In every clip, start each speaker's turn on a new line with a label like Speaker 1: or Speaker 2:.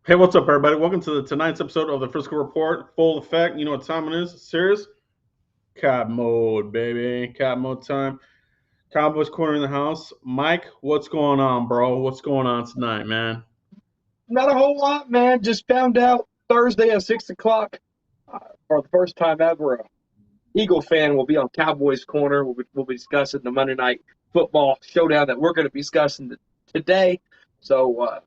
Speaker 1: Hey, what's up, everybody? Welcome to tonight's episode of the Frisco Report. Full effect. You know what time it is? Serious? Cab mode, baby. Cab mode time. Cowboys corner in the house. Mike, what's going on, bro? What's going on tonight, man?
Speaker 2: Not a whole lot, man. Just found out Thursday at 6 o'clock, for the first time ever, a Eagle fan will be on Cowboys Corner. We'll be discussing the Monday Night Football showdown that we're going to be discussing today. So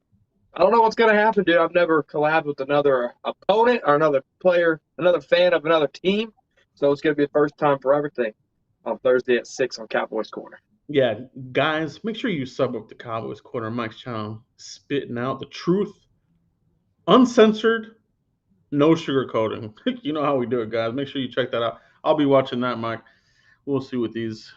Speaker 2: I don't know what's going to happen, dude. I've never collabed with another opponent or another player, another fan of another team. So it's going to be the first time for everything on Thursday at 6 on Cowboys Corner.
Speaker 1: Yeah, guys, make sure you sub up to Cowboys corner. Mike's channel, spitting out the truth, uncensored, no sugarcoating. You know how we do it, guys. Make sure you check that out. I'll be watching that, Mike. We'll see what these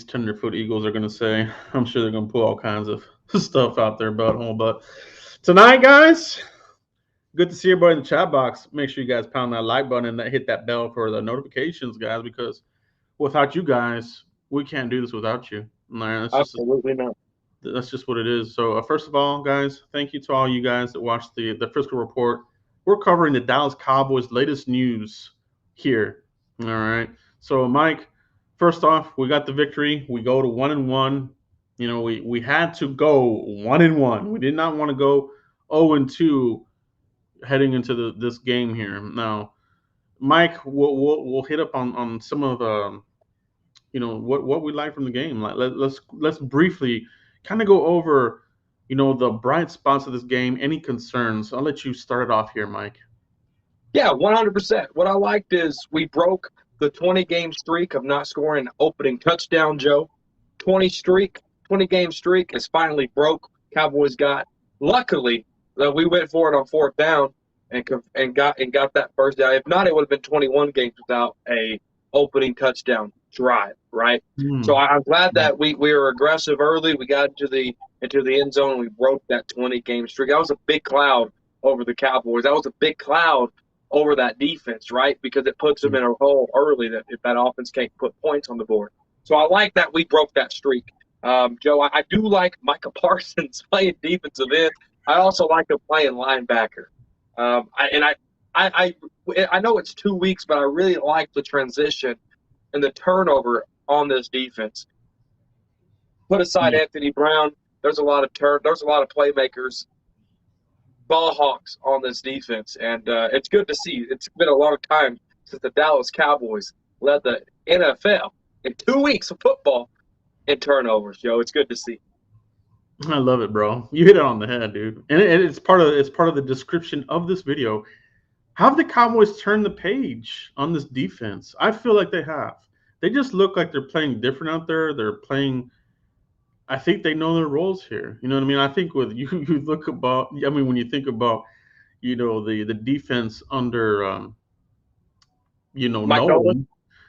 Speaker 1: tenderfoot Eagles are going to say. I'm sure they're going to pull all kinds of stuff out there, butthole. But tonight, guys, good to see everybody in the chat box. Make sure you guys pound that like button and hit that bell for the notifications, guys, because without you guys, we can't do this without you.
Speaker 2: Absolutely not.
Speaker 1: That's just what it is. So, first of all, guys, thank you to all you guys that watched the Frisco Report. We're covering the Dallas Cowboys' latest news here. All right. So, Mike, first off, we got the victory. We go to 1-1. You know, we had to go 1-1. We did not want to go 0-2 heading into this game here. Now, Mike, we'll hit up on some of what we like from the game. Like let's briefly kind of go over the bright spots of this game. Any concerns? I'll let you start it off here, Mike.
Speaker 2: Yeah, 100%. What I liked is we broke the 20-game streak of not scoring an opening touchdown, Joe. 20-game streak is finally broke. Cowboys got, luckily, we went for it on fourth down and got that first down. If not, it would have been 21 games without a opening touchdown drive, right? So
Speaker 1: Mm.
Speaker 2: I'm glad that we were aggressive early. We got into the end zone and we broke that 20-game streak. That was a big cloud over the Cowboys. That was a big cloud over that defense, right? Because it puts them in a hole early that if that offense can't put points on the board. So I like that we broke that streak. Joe, I do like Micah Parsons playing defensive end. I also like him playing linebacker. I know it's 2 weeks, but I really like the transition and the turnover on this defense. Put aside
Speaker 1: Yeah.
Speaker 2: Anthony Brown, there's a lot of playmakers, ball hawks on this defense, and it's good to see. It's been a long time since the Dallas Cowboys led the NFL in 2 weeks of football in turnovers. Joe, it's good to see.
Speaker 1: I love it, bro. You hit it on the head, dude. And it's part of the description of this video. Have the Cowboys turned the page on this defense? I feel like they have. They just look like they're playing different out there. They're playing. I think they know their roles here. You know what I mean? I think with you look about. I mean, when you think about, the defense under,
Speaker 2: Mike Nolan.
Speaker 1: Nolan,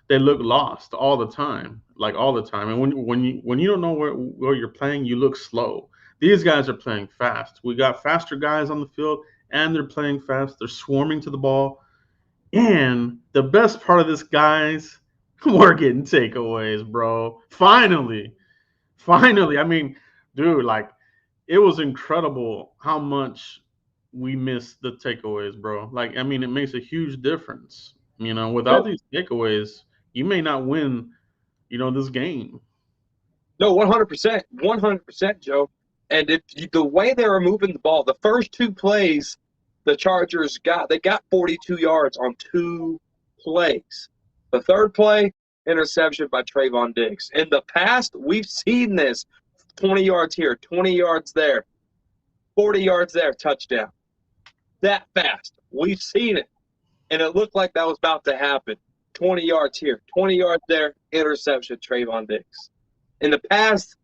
Speaker 1: they look lost all the time, like all the time. And when you don't know where you're playing, you look slow. These guys are playing fast. We got faster guys on the field, and they're playing fast. They're swarming to the ball. And the best part of this, guys, we're getting takeaways, bro. Finally. Finally. I mean, dude, like, it was incredible how much we missed the takeaways, bro. Like, I mean, it makes a huge difference. Without these takeaways, you may not win, this game.
Speaker 2: No, 100%, 100%, Joe. And the way they were moving the ball, the first two plays, the Chargers got 42 yards on two plays. The third play, interception by Trayvon Diggs. In the past, we've seen this: 20 yards here, 20 yards there, 40 yards there, touchdown. That fast, we've seen it, and it looked like that was about to happen. 20 yards here, 20 yards there, interception, Trayvon Diggs. In the past,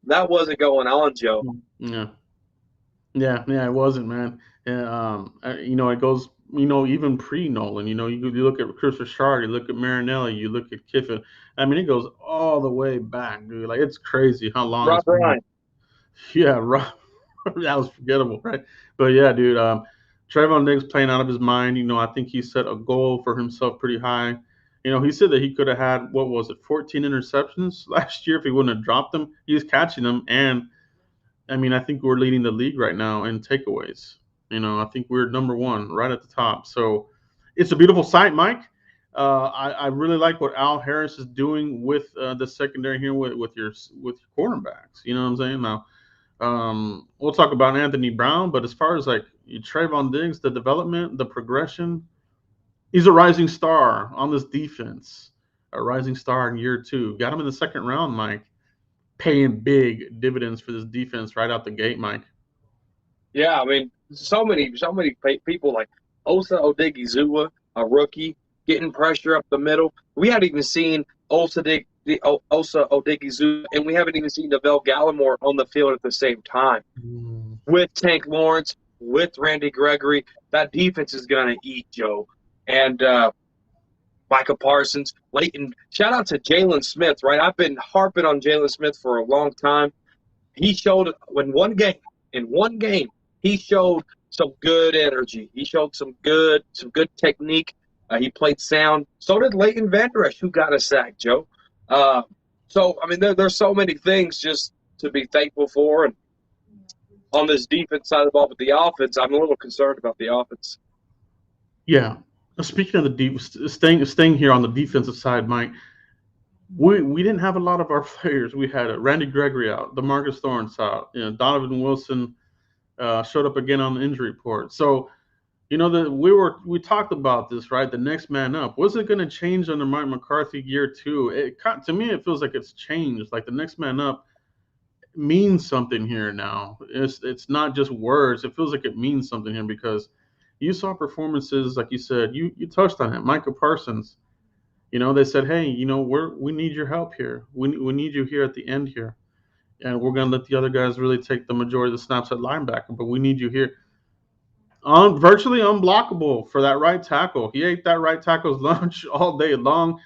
Speaker 2: that wasn't going on, Joe.
Speaker 1: Yeah. Yeah, it wasn't, man. And, it goes, even pre-Nolan. You look at Chris Richard, you look at Marinelli, you look at Kiffin. I mean, it goes all the way back, dude. Like, it's crazy how long it's
Speaker 2: Rob
Speaker 1: been.
Speaker 2: Ryan.
Speaker 1: Yeah, right. That was forgettable, right? But yeah, dude, Trayvon Diggs playing out of his mind. I think he set a goal for himself pretty high. He said that he could have had, what was it, 14 interceptions last year if he wouldn't have dropped them. He's catching them, and I mean, I think we're leading the league right now in takeaways. I think we're number one right at the top. So it's a beautiful sight, Mike. I really like what Al Harris is doing with the secondary here with your cornerbacks. You know what I'm saying? Now, we'll talk about Anthony Brown, but as far as like Trayvon Diggs, the development, the progression, he's a rising star on this defense. A rising star in year two. Got him in the second round, Mike. Paying big dividends for this defense right out the gate, Mike.
Speaker 2: Yeah, I mean, so many people like Osa Odigizua, a rookie, getting pressure up the middle. We haven't even seen Osa Odigizua, and we haven't even seen Devell Gallimore on the field at the same time.
Speaker 1: Mm.
Speaker 2: With Tank Lawrence, with Randy Gregory, that defense is going to eat, Joe. And Micah Parsons, Leighton. Shout out to Jalen Smith, right? I've been harping on Jalen Smith for a long time. He showed in one game, he showed some good energy. He showed some good technique. He played sound. So did Leighton Vander Esch, who got a sack, Joe. Uh, so I mean, there's so many things just to be thankful for, and on this defense side of the ball, but the offense, I'm a little concerned about the offense.
Speaker 1: Yeah. Speaking of the deep, staying here on the defensive side, Mike, we didn't have a lot of our players. We had Randy Gregory out, Demarcus Thorns out, Donovan Wilson showed up again on the injury report. So we talked about this, right? The next man up. Was it going to change under Mike McCarthy year two? To me, it feels like it's changed. Like the next man up means something here now. It's not just words. It feels like it means something here because you saw performances like you said. You touched on it, Micah Parsons. They said, hey, we need your help here. We need you here at the end here, and we're gonna let the other guys really take the majority of the snaps at linebacker, but we need you here. Virtually unblockable for that right tackle. He ate that right tackle's lunch all day long.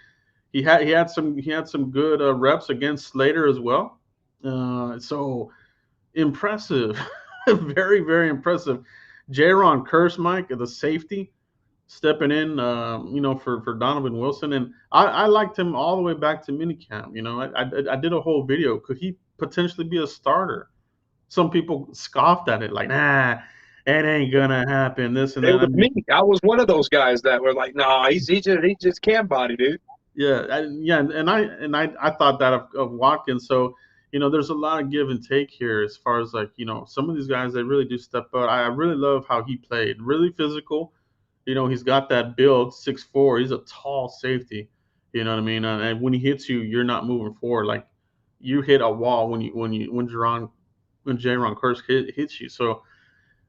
Speaker 1: He had some good reps against Slater as well. So impressive, very very impressive. Jaron Curse, Mike, the safety, stepping in, for Donovan Wilson, and I liked him all the way back to minicamp. I did a whole video. Could he potentially be a starter? Some people scoffed at it, like, nah, it ain't gonna happen. This and
Speaker 2: It
Speaker 1: that. I
Speaker 2: was
Speaker 1: mean,
Speaker 2: me. I was one of those guys that were like, "No, he just can body, dude."
Speaker 1: yeah, yeah, and I thought that of Watkins. So there's a lot of give and take here as far as like some of these guys they really do step up. I really love how he played, really physical. He's got that build, 6'4". He's a tall safety. You know what I mean? And when he hits you, you're not moving forward. Like you hit a wall when Jaron Curse hits you. So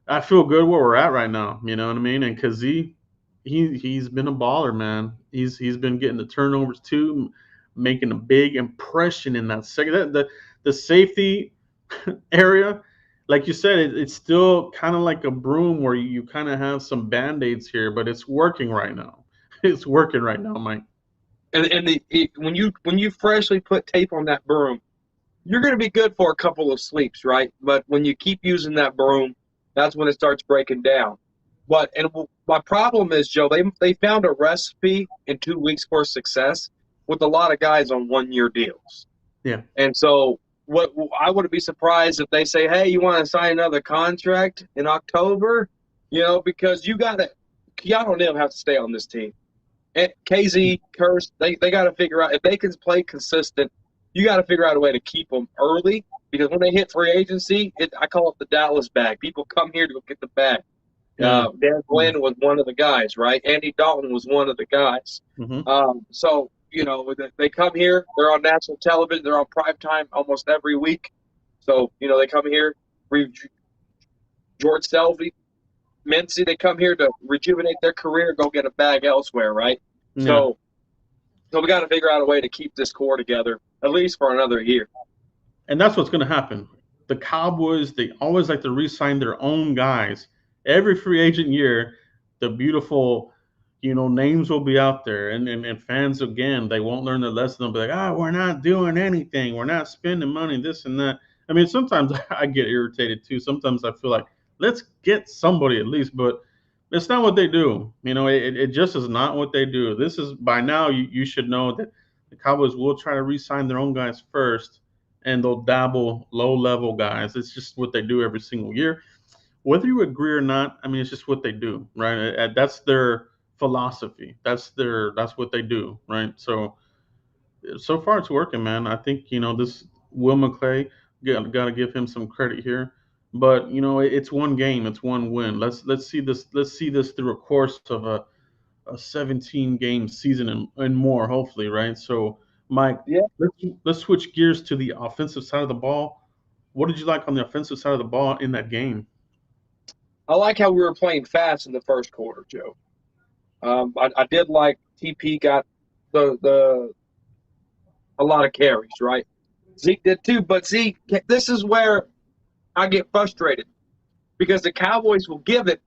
Speaker 1: I feel good where we're at right now. You know what I mean? And Kazee, he's been a baller, man. He's been getting the turnovers too, making a big impression in that second. The safety area, like you said, it's still kind of like a broom where you kind of have some band-aids here, but it's working right now. It's working right now, Mike.
Speaker 2: And when you freshly put tape on that broom, you're going to be good for a couple of sleeps, right? But when you keep using that broom, that's when it starts breaking down. My problem is, Joe, they found a recipe in 2 weeks for success with a lot of guys on 1 year deals.
Speaker 1: Yeah.
Speaker 2: And so what I wouldn't be surprised if they say, "Hey, you want to sign another contract in October?" Because Keanu Neal have to stay on this team. And KZ, Curse, they got to figure out if they can play consistent. You got to figure out a way to keep them early because when they hit free agency, I call it the Dallas bag. People come here to go get the bag.
Speaker 1: Yeah.
Speaker 2: Dan Glenn was one of the guys, right? Andy Dalton was one of the guys.
Speaker 1: Mm-hmm.
Speaker 2: So they come here. They're on national television. They're on prime time almost every week. So they come here. George Selvey, Mincy, they come here to rejuvenate their career, go get a bag elsewhere, right?
Speaker 1: Yeah.
Speaker 2: So we got to figure out a way to keep this core together at least for another year.
Speaker 1: And that's what's going to happen. The Cowboys, they always like to re-sign their own guys. Every free agent year, the beautiful, names will be out there. And fans, again, they won't learn the lesson. They'll be like, we're not doing anything. We're not spending money, this and that. I mean, sometimes I get irritated too. Sometimes I feel like, let's get somebody at least. But it's not what they do. It just is not what they do. This is, by now, you should know that the Cowboys will try to re-sign their own guys first, and they'll dabble low-level guys. It's just what they do every single year. whether you agree or not, I mean, it's just what they do, right? That's their philosophy. That's what they do, right? So far it's working, man. I think this Will McClay got to give him some credit here, but it's one game, it's one win. Let's see this through a course of a 17 game season and more, hopefully, right? So, Mike,
Speaker 2: Yeah,
Speaker 1: let's switch gears to the offensive side of the ball. What did you like on the offensive side of the ball in that game?
Speaker 2: I like how we were playing fast in the first quarter, Joe. I did like TP got the a lot of carries, right? Zeke did too, but Zeke, this is where I get frustrated because the Cowboys will give it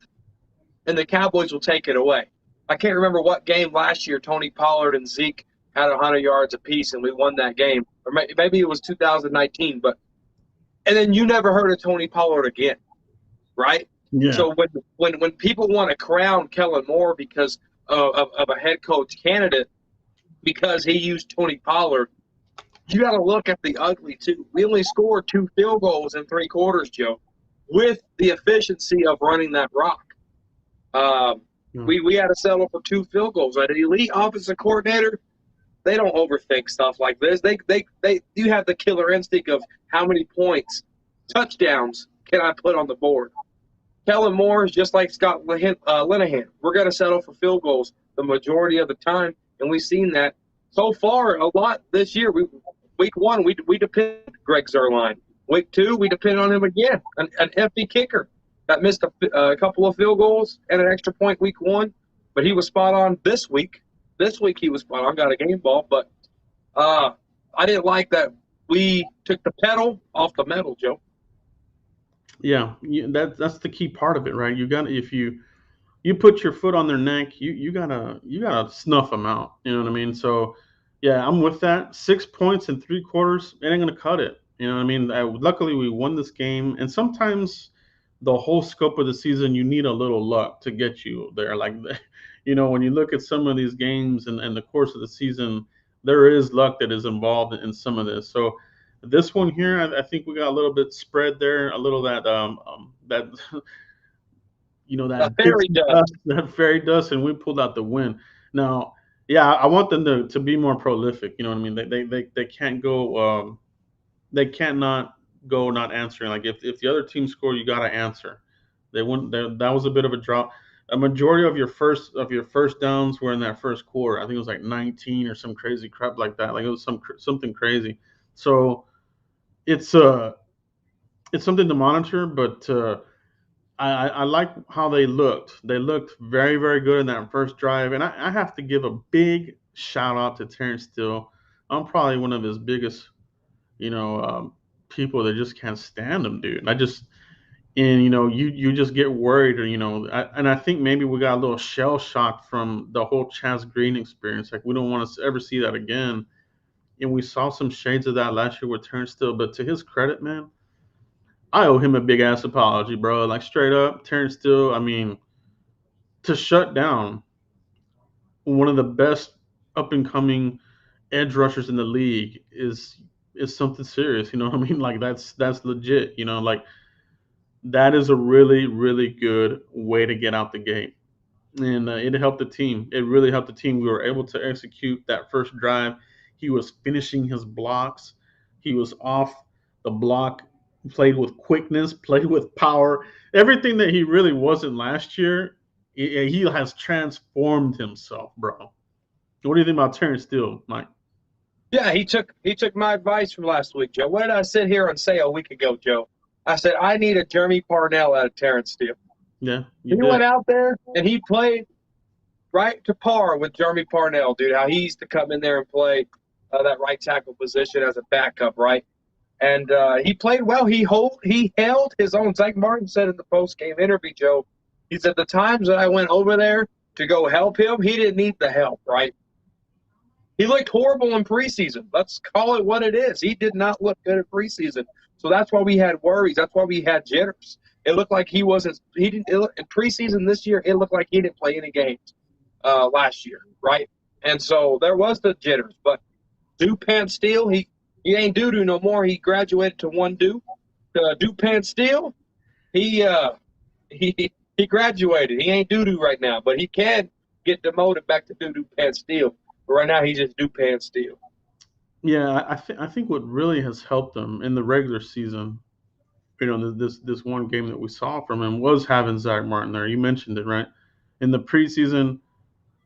Speaker 2: and the Cowboys will take it away. I can't remember what game last year Tony Pollard and Zeke had 100 yards apiece and we won that game, or maybe it was 2019. But and then you never heard of Tony Pollard again, right?
Speaker 1: Yeah.
Speaker 2: So when people want to crown Kellen Moore because of a head coach candidate because he used Tony Pollard, you got to look at the ugly too. We only scored 2 field goals in 3 quarters, Joe, with the efficiency of running that rock. Um,
Speaker 1: Yeah.
Speaker 2: we had to settle for 2 field goals. An elite offensive coordinator, they don't overthink stuff like this. They you have the killer instinct of how many points, touchdowns can I put on the board. Kellen Moore is just like Scott Linehan. We're going to settle for field goals the majority of the time, and we've seen that so far a lot this year. Week 1, we depend on Greg Zuerlein. Week 2, we depend on him again, an empty kicker that missed a couple of field goals and an extra point week 1, but he was spot on this week. This week he was spot on, got a game ball, but I didn't like that we took the pedal off the metal, Joe.
Speaker 1: Yeah, that's the key part of it, right? You got if you put your foot on their neck, you gotta snuff them out. You know what I mean? So, yeah, I'm with that. 6 points in 3 quarters, it ain't gonna cut it. You know what I mean? Luckily, we won this game, and sometimes the whole scope of the season, you need a little luck to get you there. Like, when you look at some of these games and the course of the season, there is luck that is involved in some of this. So. This one here, I think we got a little bit spread there, a little that
Speaker 2: The
Speaker 1: that
Speaker 2: fairy
Speaker 1: pixie
Speaker 2: dust.
Speaker 1: dust, that fairy dust, and we pulled out the win. Now, yeah, I want them to be more prolific. You know what I mean? They can't go. They can't not go not answering. Like if the other team score, you got to answer. They wouldn't. That was a bit of a drop. A majority of your first downs were in that first quarter. I think it was like 19 or some crazy crap like that. Like it was something crazy. So it's it's something to monitor, but I like how they looked. They looked very, very good in that first drive, and I have to give a big shout out to Terrence Steele. I'm probably one of his biggest, you know, people that just can't stand him, dude. You just get worried, or and I think maybe we got a little shell shocked from the whole Chaz Green experience. Like we don't want to ever see that again. And we saw some shades of that last year with Terrence Steele, but to his credit, man, I owe him a big ass apology, bro. Like straight up, Terrence Steele. I mean, to shut down one of the best up and coming edge rushers in the league is something serious. You know what I mean? Like that's legit. Like that is a really really good way to get out the gate, and it helped the team. It really helped the team. We were able to execute that first drive. He was finishing his blocks. He was off the block. Played with quickness. Played with power. Everything that he really wasn't last year. He has transformed himself, bro. What do you think about Terrence Steele, Mike?
Speaker 2: Yeah, he took my advice from last week, Joe. What did I sit here and say a week ago, Joe? I said I need a Jeremy Parnell out of Terrence Steele.
Speaker 1: Yeah, you
Speaker 2: He
Speaker 1: did.
Speaker 2: went out there and he played right to par with Jeremy Parnell, dude. How he used to come in there and play that right tackle position as a backup, right? And he played well. He held his own. Zach Martin said in the post game interview, Joe. He said the times that I went over there to go help him, he didn't need the help, right? He looked horrible in preseason. Let's call it what it is. He did not look good in preseason. So that's why we had worries. That's why we had jitters. It looked like he wasn't. He didn't. In preseason this year, it looked like he didn't play any games last year, right? And so there was the jitters. But Dupan Steele, he ain't doo doo no more. He graduated to one doo. Dupan Steele, he he graduated. He ain't doo doo right now, but he can get demoted back to doo doo pants steel. But right now, he's just doo pants steel.
Speaker 1: Yeah, I think what really has helped him in the regular season, this one game that we saw from him was having Zach Martin there. You mentioned it, right? In the preseason,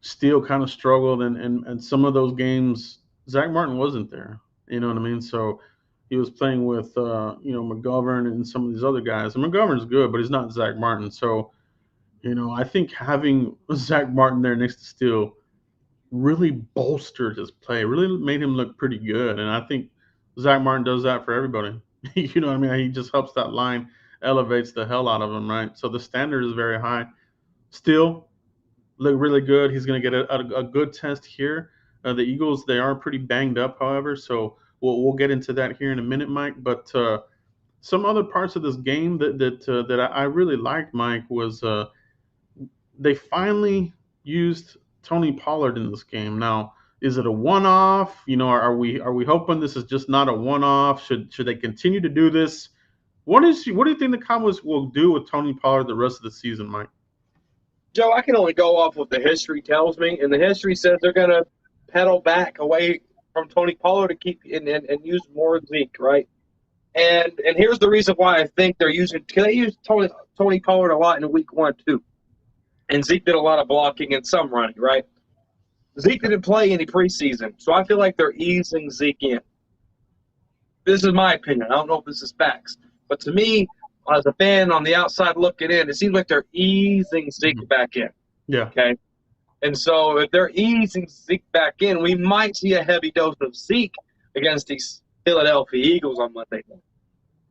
Speaker 1: Steele kind of struggled, and some of those games, Zach Martin wasn't there. You know what I mean? So he was playing with McGovern and some of these other guys. And McGovern's good, but he's not Zach Martin. So I think having Zach Martin there next to Steele really bolstered his play, really made him look pretty good. And I think Zach Martin does that for everybody. You know what I mean? He just helps that line, elevates the hell out of him, right? So the standard is very high. Still look really good. He's going to get a good test here. The Eagles, they are pretty banged up, however, so we'll get into that here in a minute, Mike. But some other parts of this game that I really liked, Mike, was they finally used Tony Pollard in this game. Now, is it a one-off? Are we hoping this is just not a one-off? Should they continue to do this? What do you think the Cowboys will do with Tony Pollard the rest of the season, Mike?
Speaker 2: Joe, I can only go off what the history tells me, and the history says they're going to pedal back away from Tony Pollard to keep and use more Zeke, right? And here's the reason why I think they're using. They use Tony Pollard a lot in week 1 too, and Zeke did a lot of blocking and some running, right? Zeke didn't play any preseason, so I feel like they're easing Zeke in. This is my opinion. I don't know if this is facts, but to me, as a fan on the outside looking in, it seems like they're easing Zeke back in.
Speaker 1: Yeah.
Speaker 2: Okay. And so if they're easing Zeke back in, we might see a heavy dose of Zeke against these Philadelphia Eagles on Monday night.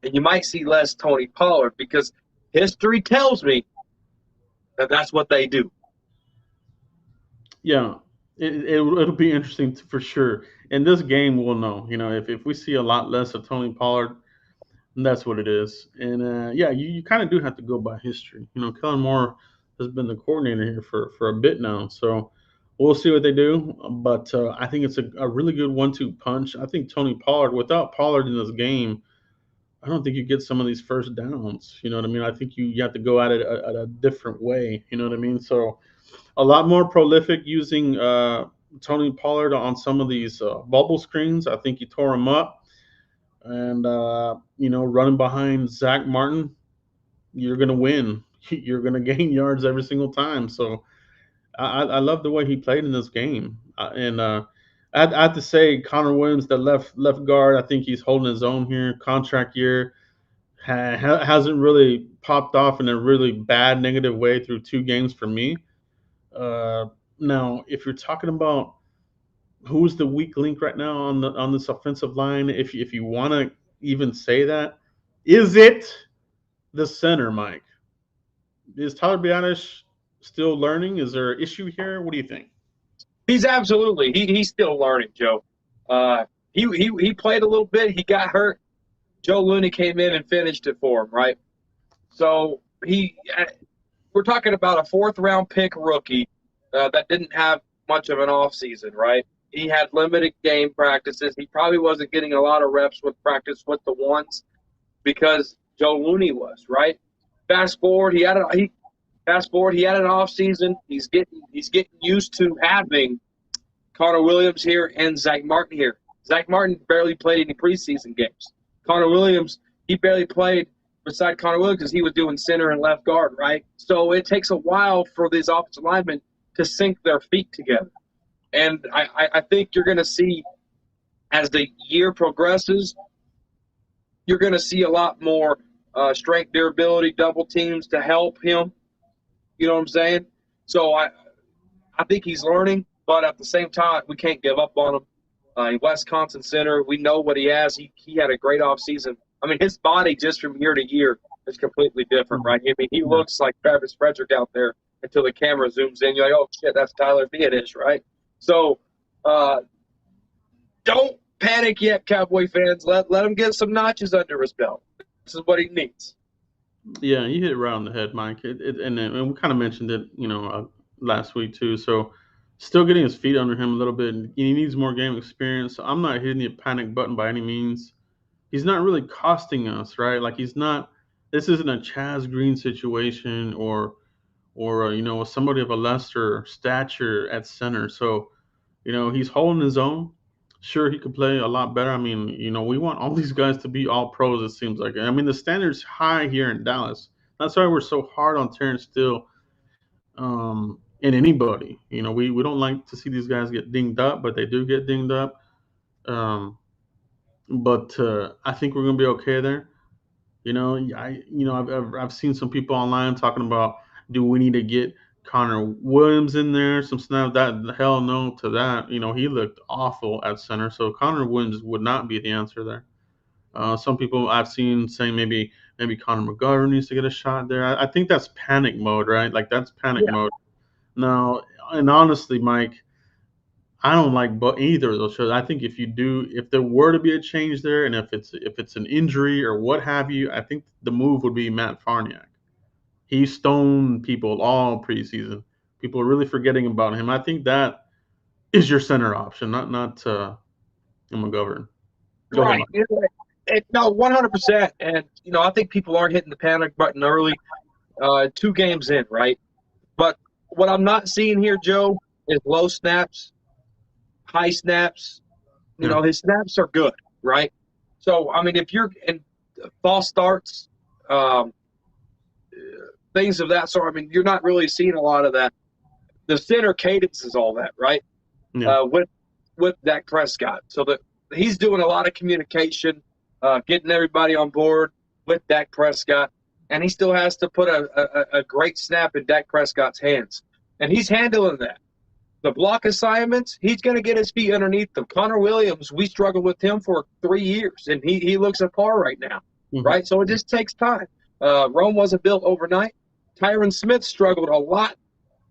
Speaker 2: And you might see less Tony Pollard because history tells me that that's what they do.
Speaker 1: Yeah, it'll be interesting for sure. In this game, we'll know. If we see a lot less of Tony Pollard, that's what it is. And yeah, you kind of do have to go by history. Kellen Moore has been the coordinator here for a bit now, so we'll see what they do. But I think it's a really good 1-2 punch. I think Tony Pollard, without Pollard in this game, I don't think you get some of these first downs. You know what I mean? I think you have to go at it a different way. You know what I mean? So a lot more prolific using Tony Pollard on some of these bubble screens. I think he tore them up. And, running behind Zach Martin, you're going to win. You're going to gain yards every single time. So I love the way he played in this game. And I have to say, Connor Williams, the left guard, I think he's holding his own here. Contract year hasn't really popped off in a really bad negative way through 2 games for me. Uh, Now, if you're talking about who's the weak link right now on this offensive line, if you want to even say that, is it the center, Mike? Is Tyler Biadasz still learning? Is there an issue here? What do you think?
Speaker 2: He's absolutely he's still learning, Joe. He played a little bit. He got hurt. Joe Looney came in and finished it for him, right? So we're talking about a 4th-round pick rookie that didn't have much of an offseason, right? He had limited game practices. He probably wasn't getting a lot of reps with practice with the ones because Joe Looney was, right? Fast forward, he had an off season. He's getting used to having Connor Williams here and Zach Martin here. Zach Martin barely played any preseason games. Connor Williams, he barely played beside Connor Williams because he was doing center and left guard, right? So it takes a while for these offensive linemen to sink their feet together. And I think you're going to see, as the year progresses, you're going to see a lot more strength, durability, double teams to help him. You know what I'm saying? So I think he's learning, but at the same time, we can't give up on him. Wisconsin center, we know what he has. He had a great offseason. I mean, his body just from year to year is completely different, right? I mean, he looks like Travis Frederick out there until the camera zooms in. You're like, oh, shit, that's Tyler Biadasz, right? So don't panic yet, Cowboy fans. Let him get some notches under his belt. This is what he needs.
Speaker 1: Yeah, you hit it right on the head, Mike. And we kind of mentioned it, last week too. So still getting his feet under him a little bit. And he needs more game experience. So I'm not hitting the panic button by any means. He's not really costing us, right? Like he's not. this isn't a Chaz Green situation or somebody of a lesser stature at center. So he's holding his own. Sure, he could play a lot better. I mean, we want all these guys to be all pros. It seems like. I mean, the standard's high here in Dallas. That's why we're so hard on Terrence Steele and anybody. We don't like to see these guys get dinged up, but they do get dinged up. Um, but I think we're gonna be okay there. I've seen some people online talking about, do we need to get Connor Williams in there some snap? That hell no to that. He looked awful at center, so Connor Williams would not be the answer there. Some people I've seen saying maybe Connor McGovern needs to get a shot there. I think that's panic mode, right? Like that's panic
Speaker 2: Yeah,
Speaker 1: mode. Now, and honestly, Mike, I don't like either of those shows. I think if there were to be a change there, and if it's an injury or what have you, I think the move would be Matt Farniak. He stoned people all preseason. People are really forgetting about him. I think that is your center option, not McGovern. Go ahead,
Speaker 2: right.
Speaker 1: Mike.
Speaker 2: No, 100%. And I think people are hitting the panic button early, 2 games in, right? But what I'm not seeing here, Joe, is low snaps, high snaps.
Speaker 1: Yeah,
Speaker 2: His snaps are good, right? So I mean, if you're in false starts, um, things of that sort, I mean, you're not really seeing a lot of that. The center cadence is all that, right?
Speaker 1: yeah,
Speaker 2: With Dak Prescott, so that he's doing a lot of communication, getting everybody on board with Dak Prescott, and he still has to put a great snap in Dak Prescott's hands, and he's handling that. The block assignments, he's going to get his feet underneath them. Connor Williams, we struggled with him for 3 years, and he looks at par right now,
Speaker 1: hmm,
Speaker 2: right? So it just takes time. Rome wasn't built overnight. Tyron Smith struggled a lot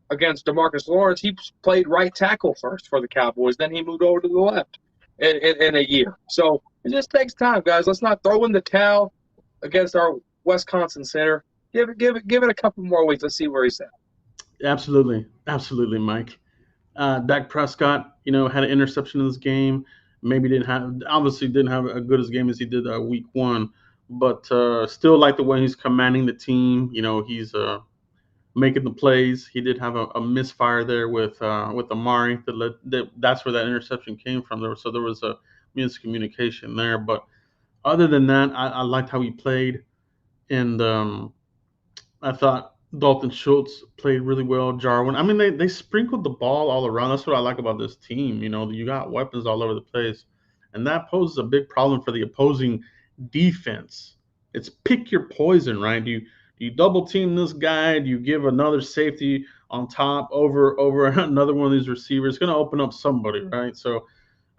Speaker 2: against DeMarcus Lawrence. He played right tackle first for the Cowboys. Then he moved over to the left in a year. So it just takes time, guys. Let's not throw in the towel against our Wisconsin center. Give it a couple more weeks. Let's see where he's at.
Speaker 1: absolutely, absolutely, Mike. Dak Prescott, had an interception in this game. Maybe obviously didn't have as good a game as he did week one, but still like the way he's commanding the team. He's making the plays. He did have a misfire there with Amari. That's where that interception came from. There was a miscommunication there. But other than that, I liked how he played, and I thought Dalton Schultz played really well. Jarwin. I mean, they sprinkled the ball all around. That's what I like about this team. You got weapons all over the place, and that poses a big problem for the opposing defense. It's pick your poison, right? Do you double team this guy? Do you give another safety on top over another one of these receivers? It's going to open up somebody, right? So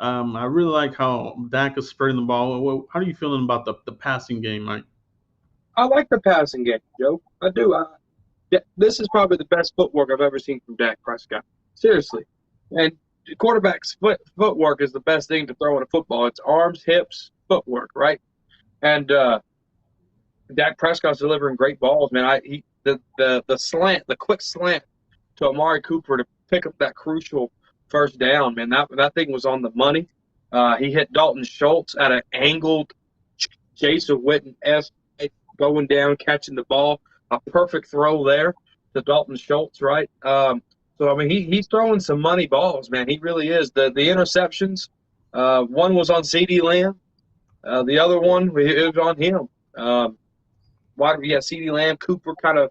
Speaker 1: I really like how Dak is spreading the ball. How are you feeling about the passing game, Mike?
Speaker 2: I like the passing game, Joe. I do. This is probably the best footwork I've ever seen from Dak Prescott. Seriously. And the quarterback's footwork is the best thing to throw in a football. It's arms, hips, footwork, right? And Dak Prescott's delivering great balls, man. The slant, the quick slant to Amari Cooper to pick up that crucial first down, man. That thing was on the money. He hit Dalton Schultz at an angled Jason Witten-esque going down, catching the ball. A perfect throw there to Dalton Schultz, right? So I mean, he's throwing some money balls, man. He really is. The interceptions, one was on C.D. Lamb, the other one it was on him. C.D. Lamb, Cooper kind of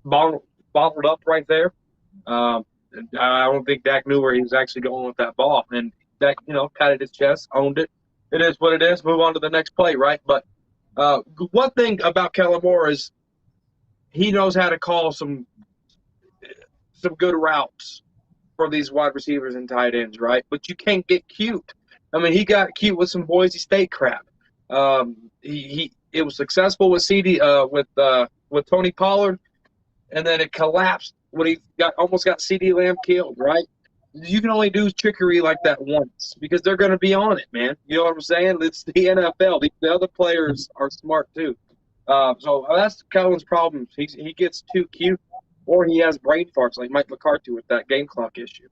Speaker 2: bottled up right there. Um, I don't think Dak knew where he was actually going with that ball, and Dak, patted his chest, owned it. It is what it is. Move on to the next play, right? But one thing about Kellen Moore is he knows how to call some good routes for these wide receivers and tight ends, right? But you can't get cute. I mean, he got cute with some Boise State crap. It was successful with with Tony Pollard, and then it collapsed when he almost got C.D. Lamb killed, right? You can only do trickery like that once because they're going to be on it, man. You know what I'm saying? It's the NFL. The other players are smart too. So that's Kellen's problem. He gets too cute, or he has brain farts like Mike McCarthy with that game clock issue.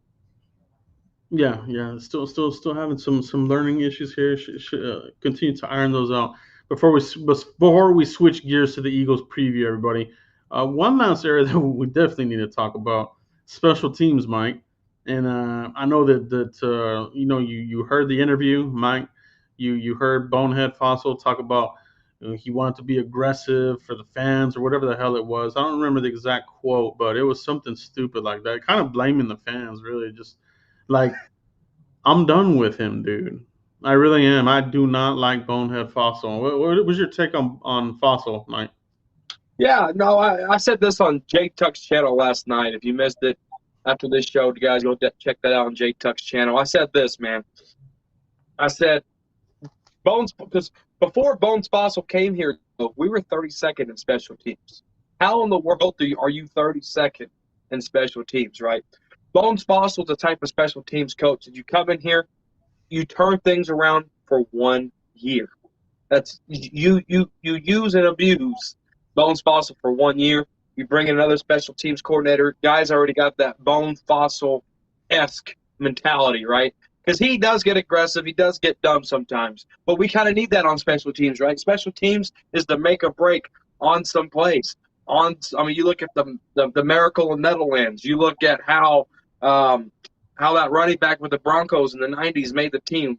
Speaker 1: Yeah, yeah. Still having some learning issues here. Should continue to iron those out. before we switch gears to the Eagles preview, everybody, one last area that we definitely need to talk about: special teams, Mike. And I know that you heard the interview, Mike. You heard Bonehead Fossil talk about he wanted to be aggressive for the fans or whatever the hell it was. I don't remember the exact quote, but it was something stupid like that, kind of blaming the fans, really, just like I'm done with him, dude. I really am. I do not like Bonehead Fossil. What was your take on Fossil, Mike?
Speaker 2: Yeah, no, I said this on Jake Tuck's channel last night. If you missed it after this show, you guys go check that out on Jake Tuck's channel. I said this, man. I said Bones, because before Bones Fossil came here, we were 32nd in special teams. How in the world are you 32nd in special teams, right? Bones Fossil's the type of special teams coach that you come in here, you turn things around for 1 year. That's you use and abuse Bones Fossil for 1 year. You bring in another special teams coordinator. Guys already got that Bone Fossil-esque mentality, right? Because he does get aggressive. He does get dumb sometimes. But we kind of need that on special teams, right? Special teams is the make or break on some plays. You look at the miracle in Netherlands. You look at how that running back with the Broncos in the 90s made the team,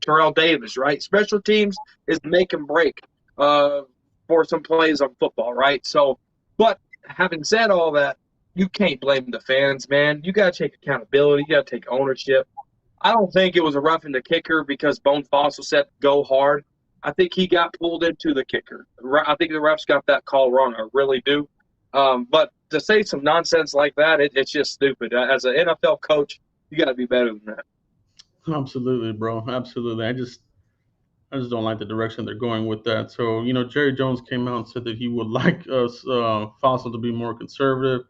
Speaker 2: Terrell Davis, right? Special teams is make and break for some plays on football, right? So, but having said all that, you can't blame the fans, man. You got to take accountability. You got to take ownership. I don't think it was a roughing the kicker because Bone Fossil said go hard. I think he got pulled into the kicker. I think the refs got that call wrong. I really do. But to say some nonsense like that, it's just stupid. As an NFL coach, you got to be better than that.
Speaker 1: Absolutely, bro. Absolutely. I just don't like the direction they're going with that. So, Jerry Jones came out and said that he would like us Fossil to be more conservative.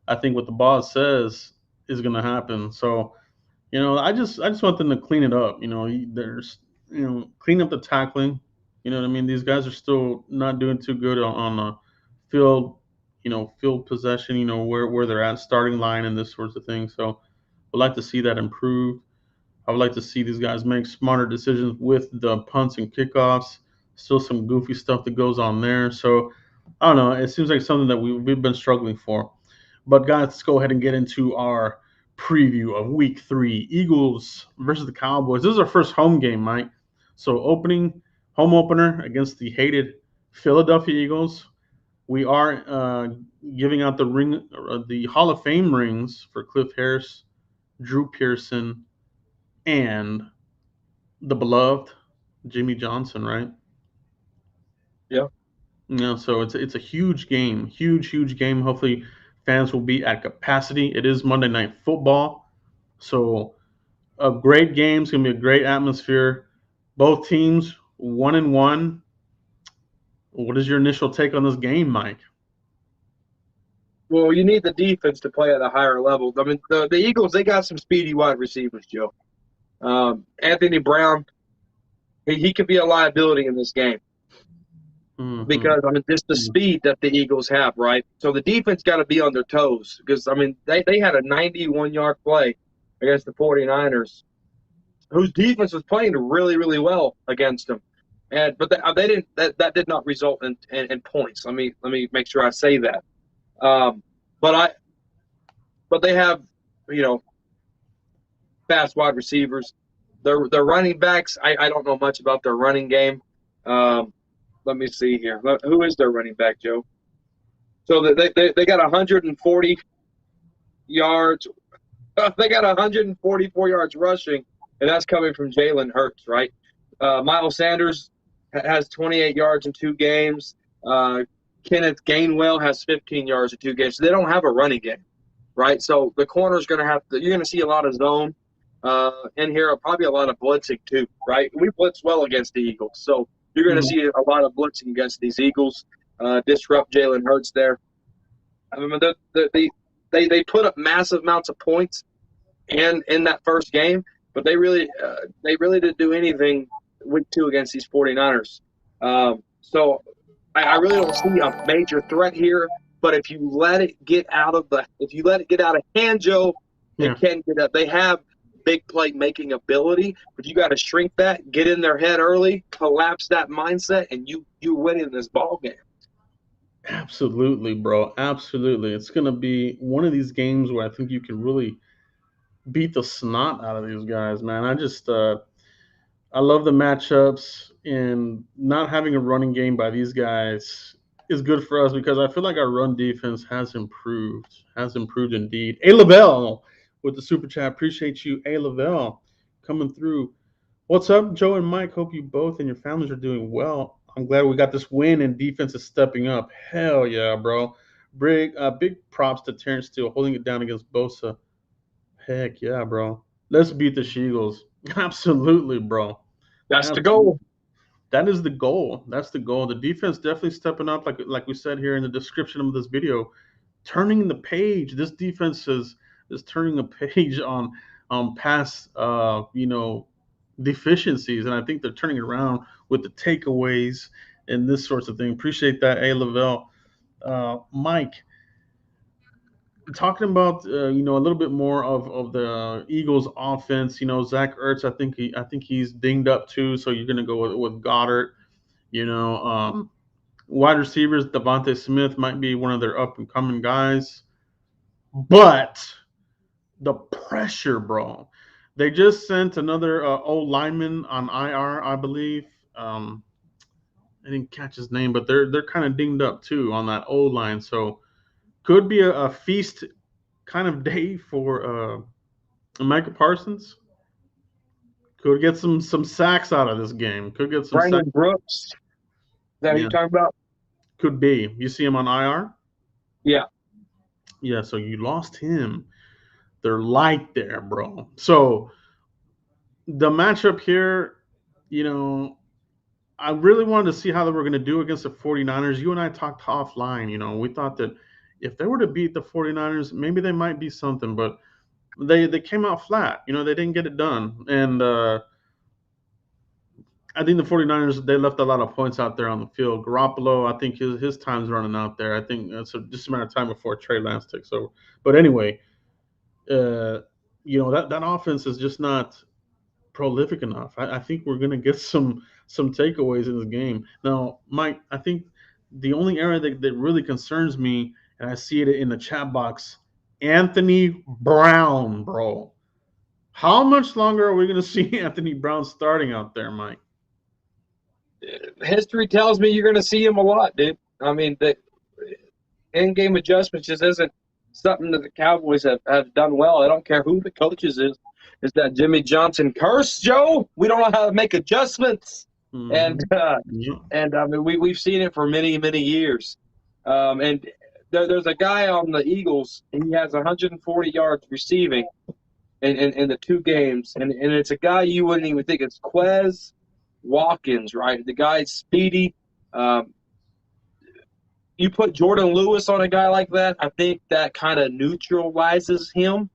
Speaker 1: I think what the boss says is going to happen. So, I just want them to clean it up. There's clean up the tackling. You know what I mean? These guys are still not doing too good on the field. Field possession. Where they're at, starting line, and this sorts of things. So, would like to see that improve. I would like to see these guys make smarter decisions with the punts and kickoffs. Still some goofy stuff that goes on there. So I don't know. It seems like something that we've been struggling for. But guys, let's go ahead and get into our preview of Week 3, Eagles versus the Cowboys. This is our first home game, Mike. So home opener against the hated Philadelphia Eagles. We are giving out the Hall of Fame rings for Cliff Harris, Drew Pearson, and the beloved Jimmy Johnson, right?
Speaker 2: Yeah.
Speaker 1: So it's a huge game, huge game. Hopefully, fans will be at capacity. It is Monday Night Football, so a great game. It's gonna be a great atmosphere. Both teams 1-1. What is your initial take on this game, Mike?
Speaker 2: Well, you need the defense to play at a higher level. I mean, the Eagles, they got some speedy wide receivers, Joe. Anthony Brown, he could be a liability in this game.
Speaker 1: Mm-hmm.
Speaker 2: Because, I mean, just the speed that the Eagles have, right? So the defense got to be on their toes because, I mean, they had a 91-yard play against the 49ers, whose defense was playing really, really well against them. But they didn't. That did not result in points. Let me make sure I say that. But they have, fast wide receivers. Their running backs, I don't know much about their running game. Let me see here. Who is their running back, Joe? So they got 140 yards. They got 144 yards rushing, and that's coming from Jalen Hurts, right? Miles Sanders has 28 yards in 2 games. Kenneth Gainwell has 15 yards in 2 games. So they don't have a running game, right? So the corner's going to have to – you're going to see a lot of zone in here, probably a lot of blitzing too, right? We blitz well against the Eagles. So you're going to see a lot of blitzing against these Eagles, disrupt Jalen Hurts there. I mean, they put up massive amounts of points in that first game, but they really didn't do anything week 2 against these 49ers. So I really don't see a major threat here. But if you let it get out of hand, Joe, it can get up. They have big play making ability, but you got to shrink that, get in their head early, collapse that mindset, and you win in this ball game.
Speaker 1: Absolutely, bro. Absolutely. It's going to be one of these games where I think you can really beat the snot out of these guys, man. I love the matchups, and not having a running game by these guys is good for us because I feel like our run defense has improved indeed. A Lavelle with the super chat. Appreciate you, A Lavelle, coming through. What's up, Joe and Mike? Hope you both and your families are doing well. I'm glad we got this win and defense is stepping up. Hell yeah, bro. Big props to Terrence Steele holding it down against Bosa. Heck yeah, bro. Let's beat the Eagles. Absolutely, bro.
Speaker 2: That's the
Speaker 1: Absolutely.
Speaker 2: goal.
Speaker 1: That is the goal. That's the goal. The defense definitely stepping up, like we said here in the description of this video, turning the page. This defense is turning a page on past deficiencies, and I think they're turning it around with the takeaways and this sorts of thing. Appreciate that, A Lavelle. Mike, talking about a little bit more of the Eagles offense. Zach Ertz, I think he's dinged up too, so you're gonna go with Goddard. You know, wide receivers, Devontae Smith might be one of their up and coming guys, but the pressure, bro. They just sent another old lineman on IR, I believe. I didn't catch his name, but they're kind of dinged up too on that old line. So could be a feast kind of day for Micah Parsons. Could get some sacks out of this game. Could get some sacks.
Speaker 2: Brandon Brooks, is that who
Speaker 1: Yeah,
Speaker 2: you're talking about?
Speaker 1: could be. You see him on IR?
Speaker 2: Yeah.
Speaker 1: Yeah, so you lost him. They're light there, bro. So the matchup here, you know, I really wanted to see how they were going to do against the 49ers. You and I talked offline. We thought that if they were to beat the 49ers, maybe they might be something, but they came out flat. They didn't get it done. And I think the 49ers, they left a lot of points out there on the field. Garoppolo, I think his time's running out there. I think it's just a matter of time before Trey Lance takes over. But anyway, uh, that offense is just not prolific enough. I think we're gonna get some takeaways in this game. Now, Mike, I think the only area that really concerns me, and I see it in the chat box, Anthony Brown, bro. How much longer are we gonna see Anthony Brown starting out there, Mike?
Speaker 2: History tells me you're going to see him a lot, dude. I mean, the in-game adjustments just isn't something that the Cowboys have done well. I don't care who the coaches is. Is that Jimmy Johnson curse, Joe? We don't know how to make adjustments, and
Speaker 1: Yeah.
Speaker 2: and I mean we've seen it for many years. And there's a guy on the Eagles. He has 140 yards receiving in the two games, and it's a guy you wouldn't even think. It's Quez Watkins, right? The guy's speedy. Um, you put Jordan Lewis on a guy like that, I think that kind of neutralizes him.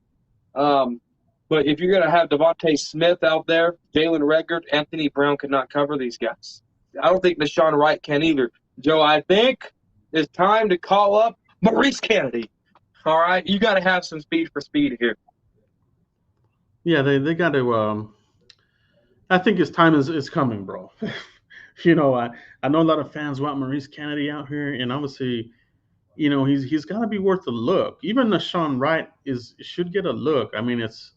Speaker 2: Um, but if you're going to have Devontae Smith out there, Jalen Reagor, Anthony Brown could not cover these guys. I don't think Deshaun Wright can either. Joe, I think it's time to call up Maurice Kennedy. All right? You got to have some speed for speed here.
Speaker 1: Yeah, they got to. I think his time is coming, bro. I know a lot of fans want Maurice Kennedy out here, and obviously, he's got to be worth a look. Even Deshaun Wright should get a look. I mean, it's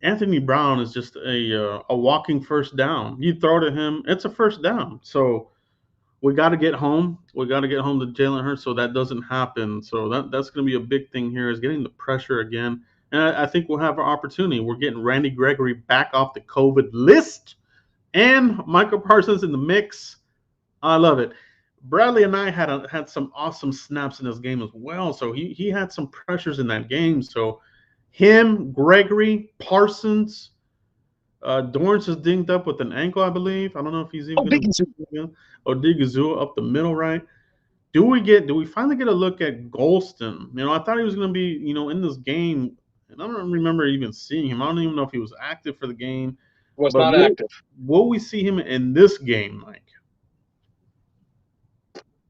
Speaker 1: Anthony Brown is just a walking first down. You throw to him, it's a first down. So we got to get home. We got to get home to Jalen Hurts so that doesn't happen. So that's going to be a big thing here is getting the pressure again. And I think we'll have our opportunity. We're getting Randy Gregory back off the COVID list and Michael Parsons in the mix. I love it. Bradley and I had some awesome snaps in this game as well. So he had some pressures in that game. So him, Gregory, Parsons, Dorrance is dinged up with an ankle, I believe. I don't know if he's even going to. Odigizua up the middle, right? Do we finally get a look at Golston? I thought he was going to be, in this game, and I don't remember even seeing him. I don't even know if he was active for the game.
Speaker 2: Was
Speaker 1: But
Speaker 2: not active.
Speaker 1: will we see him in this game, Mike?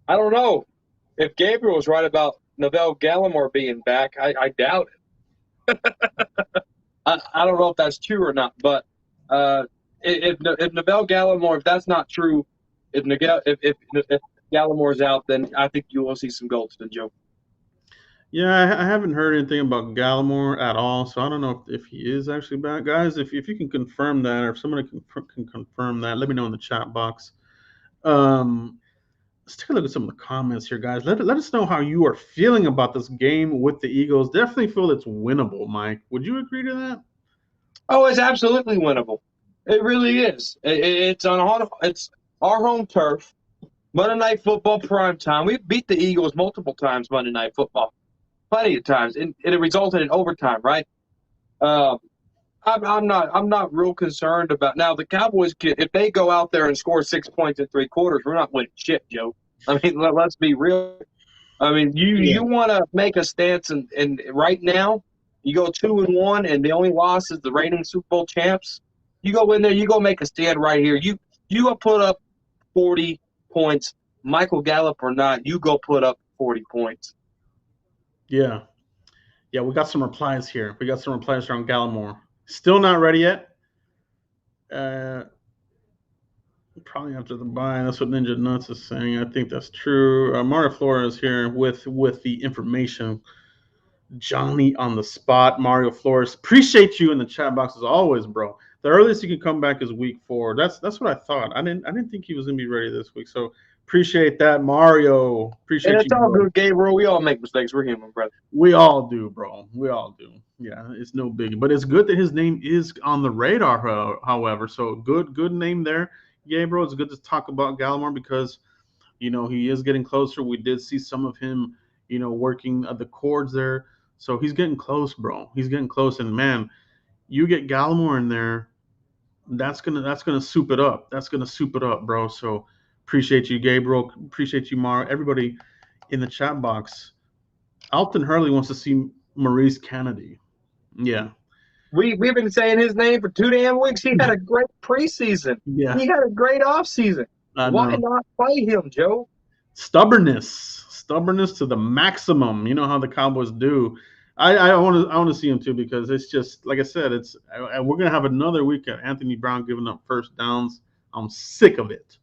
Speaker 2: I don't know. If Gabriel was right about Neville Gallimore being back, I doubt it. I don't know if that's true or not, but uh, if Neville Gallimore, if that's not true, if Gallimore's out, then I think you will see some Goldston, Joe.
Speaker 1: Yeah, I haven't heard anything about Gallimore at all, so I don't know if he is actually back. Guys, if you can confirm that, or if somebody can confirm that, let me know in the chat box. Um, let's take a look at some of the comments here, guys. Let us know how you are feeling about this game with the Eagles. Definitely feel it's winnable, Mike. Would you agree to that?
Speaker 2: Oh, it's absolutely winnable. It really is. It's our home turf. Monday Night Football prime time. We've beat the Eagles multiple times Monday Night Football, plenty of times, and it resulted in overtime, right? Um, I'm not real concerned about now the Cowboys can if they go out there and score 6 points in 3 quarters, we're not winning shit, Joe. I mean, let's be real. I mean, you
Speaker 1: Yeah.
Speaker 2: want to make a stance, and right now you go 2-1, and the only loss is the reigning Super Bowl champs. You go in there, you go make a stand right here. You go put up 40 points, Michael Gallup or not. You go put up 40 points.
Speaker 1: Yeah. Yeah, we got some replies here. We got some replies from Gallimore. Still not ready yet. Uh, Probably after the bye. That's what Ninja Nuts is saying. I think that's true. Mario Flores here with the information. Johnny on the spot. Mario Flores. Appreciate you in the chat box as always, bro. The earliest you can come back is week 4. That's what I thought. I didn't think he was gonna be ready this week. So appreciate that, Mario.
Speaker 2: And
Speaker 1: Appreciate
Speaker 2: it's
Speaker 1: you,
Speaker 2: all
Speaker 1: bro.
Speaker 2: good, Gabriel. We all make mistakes. We're human, brother.
Speaker 1: We all do, bro. We all do. Yeah, it's no biggie. But it's good that his name is on the radar, however. So good name there. Yeah, bro. It's good to talk about Gallimore because he is getting closer. We did see some of him, working the chords there. So he's getting close, bro. He's getting close. And man, you get Gallimore in there, that's gonna soup it up. That's gonna soup it up, bro. So appreciate you, Gabriel. Appreciate you, Mar. Everybody in the chat box. Alton Hurley wants to see Maurice Kennedy. Yeah.
Speaker 2: We've been saying his name for 2 damn weeks. He had a great preseason.
Speaker 1: Yeah.
Speaker 2: He had a great offseason.
Speaker 1: I
Speaker 2: Why
Speaker 1: know.
Speaker 2: not play him, Joe?
Speaker 1: Stubbornness to the maximum. You know how the Cowboys do. I want to see him too because it's just like I said. We're gonna have another week of Anthony Brown giving up first downs. I'm sick of it.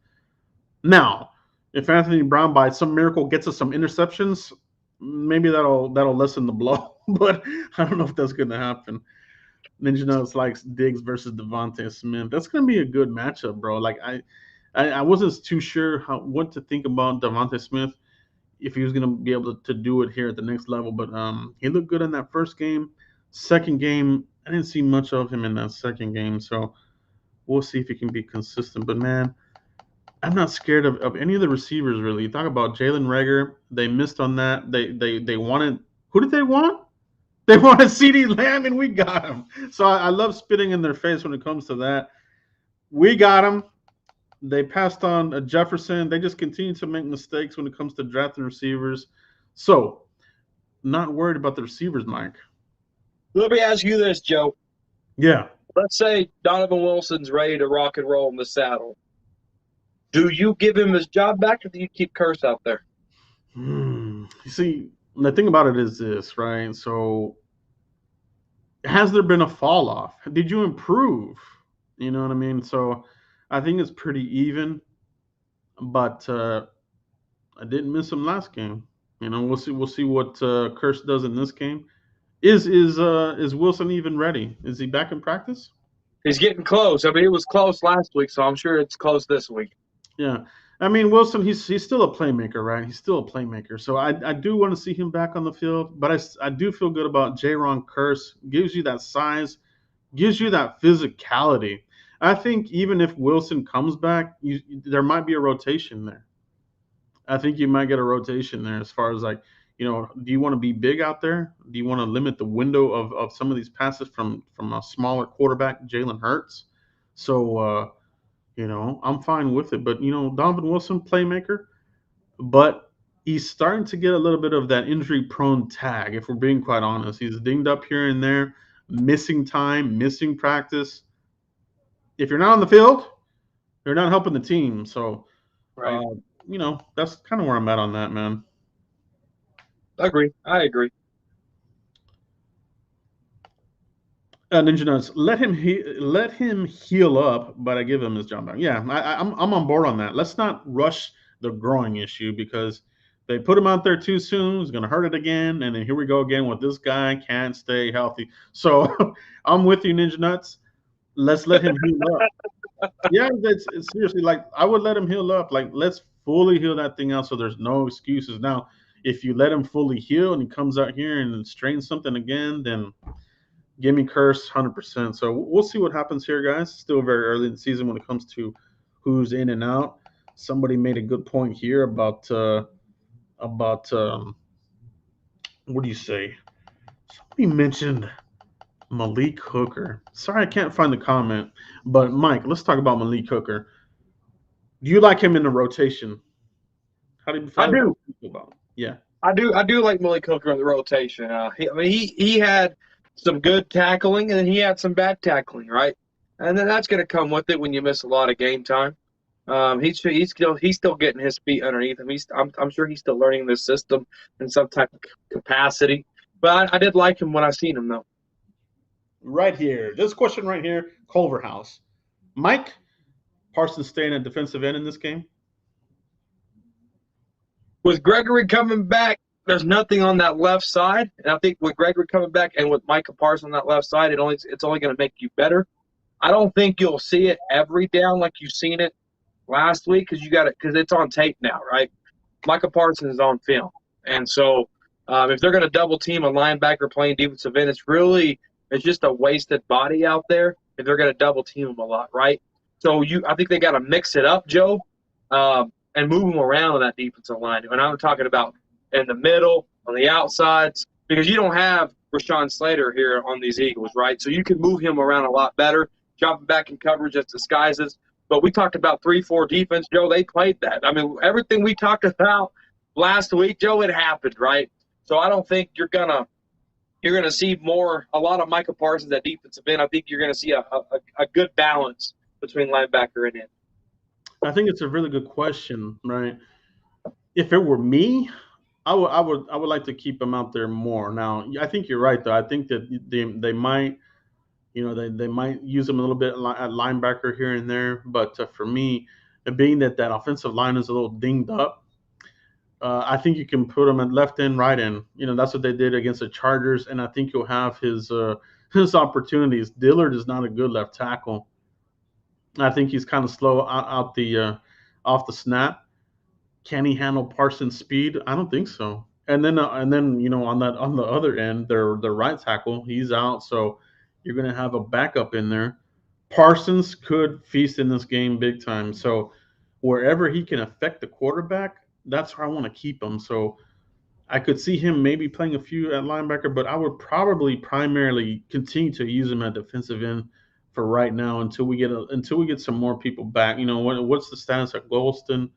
Speaker 1: Now, if Anthony Brown by some miracle gets us some interceptions, maybe that'll lessen the blow. But I don't know if that's gonna happen. Ninja Nuts likes Diggs versus Devontae Smith. That's gonna be a good matchup, bro. Like I wasn't too sure what to think about Devontae Smith if he was gonna be able to do it here at the next level, but he looked good in that first game. Second game, I didn't see much of him in that second game, so we'll see if he can be consistent. But man, I'm not scared of any of the receivers really. You talk about Jalen Rager, they missed on that. They wanted who did they want? They wanted CD Lamb, and we got him. So I love spitting in their face when it comes to that. We got him. They passed on Jefferson. They just continue to make mistakes when it comes to drafting receivers. So, not worried about the receivers, Mike.
Speaker 2: Let me ask you this, Joe.
Speaker 1: Yeah.
Speaker 2: Let's say Donovan Wilson's ready to rock and roll in the saddle. Do you give him his job back, or do you keep Curse out there?
Speaker 1: You see, the thing about it is this, right? So, has there been a fall off? Did you improve? You know what I mean? So, I think it's pretty even, but I didn't miss him last game. We'll see. We'll see what Curse does in this game. Is Wilson even ready? Is he back in practice?
Speaker 2: He's getting close. I mean, it was close last week, so I'm sure it's close this week.
Speaker 1: Yeah. I mean, Wilson, he's still a playmaker, right? He's still a playmaker. So I do want to see him back on the field, but I do feel good about Jaron Curse. Gives you that size, gives you that physicality. I think even if Wilson comes back, there might be a rotation there. I think you might get a rotation there as far as like, do you want to be big out there? Do you want to limit the window of some of these passes from a smaller quarterback, Jalen Hurts? So I'm fine with it. But Donovan Wilson, playmaker, but he's starting to get a little bit of that injury prone tag, if we're being quite honest. He's dinged up here and there, missing time, missing practice. If you're not on the field, you're not helping the team. So
Speaker 2: Right.
Speaker 1: that's kind of where I'm at on that, man.
Speaker 2: I agree. I agree.
Speaker 1: Ninja Nuts, let him heal up, but I give him his job back. Yeah, I'm on board on that. Let's not rush the growing issue because they put him out there too soon. He's gonna hurt it again, and then here we go again with this guy can't stay healthy. So I'm with you, Ninja Nuts. Let's let him heal up. Yeah, it's seriously like I would let him heal up. Like let's fully heal that thing out, so there's no excuses. Now, if you let him fully heal and he comes out here and strains something again, then give me Curse 100%. So we'll see what happens here, guys. Still very early in the season when it comes to who's in and out. Somebody made a good point here about what do you say? Somebody mentioned Malik Hooker. Sorry, I can't find the comment, but Mike, let's talk about Malik Hooker. Do you like him in the rotation?
Speaker 2: I
Speaker 1: How do
Speaker 2: do.
Speaker 1: you feel about him? Yeah.
Speaker 2: I do like Malik Hooker in the rotation. He had some good tackling and then he had some bad tackling, right? And then that's going to come with it when you miss a lot of game time. He's still getting his feet underneath him. I'm sure he's still learning this system in some type of capacity. But I did like him when I seen him though.
Speaker 1: Right here. This question right here, Culver House. Mike, Parsons staying at defensive end in this game?
Speaker 2: With Gregory coming back, there's nothing on that left side, and I think with Gregory coming back and with Micah Parsons on that left side, it's only going to make you better. I don't think you'll see it every down like you've seen it last week because it's on tape now, right? Micah Parsons is on film, and so if they're going to double team a linebacker playing defensive end, it's just a wasted body out there. If they're going to double team him a lot, right? So I think they got to mix it up, Joe, and move him around on that defensive line. And I'm talking about in the middle, on the outsides, because you don't have Rashawn Slater here on these Eagles, right? So you can move him around a lot better, drop him back in coverage as disguises. But we talked about 3-4 defense, Joe. They played that. I mean, everything we talked about last week, Joe, it happened, right? So I don't think you're gonna see a lot of Micah Parsons at defensive end. I think you're gonna see a good balance between linebacker and end.
Speaker 1: I think it's a really good question, right? If it were me, I would like to keep him out there more. Now, I think you're right though. I think that they might they might use him a little bit at linebacker here and there, but for me, being that offensive line is a little dinged up, I think you can put him at left end, right end. That's what they did against the Chargers, and I think you'll have his opportunities. Dillard is not a good left tackle. I think he's kind of slow out the off the snap. Can he handle Parsons' speed? I don't think so. And then on the other end, their right tackle, he's out, so you're going to have a backup in there. Parsons could feast in this game big time. So wherever he can affect the quarterback, that's where I want to keep him. So I could see him maybe playing a few at linebacker, but I would probably primarily continue to use him at defensive end for right now until we get some more people back. What's the status of Golston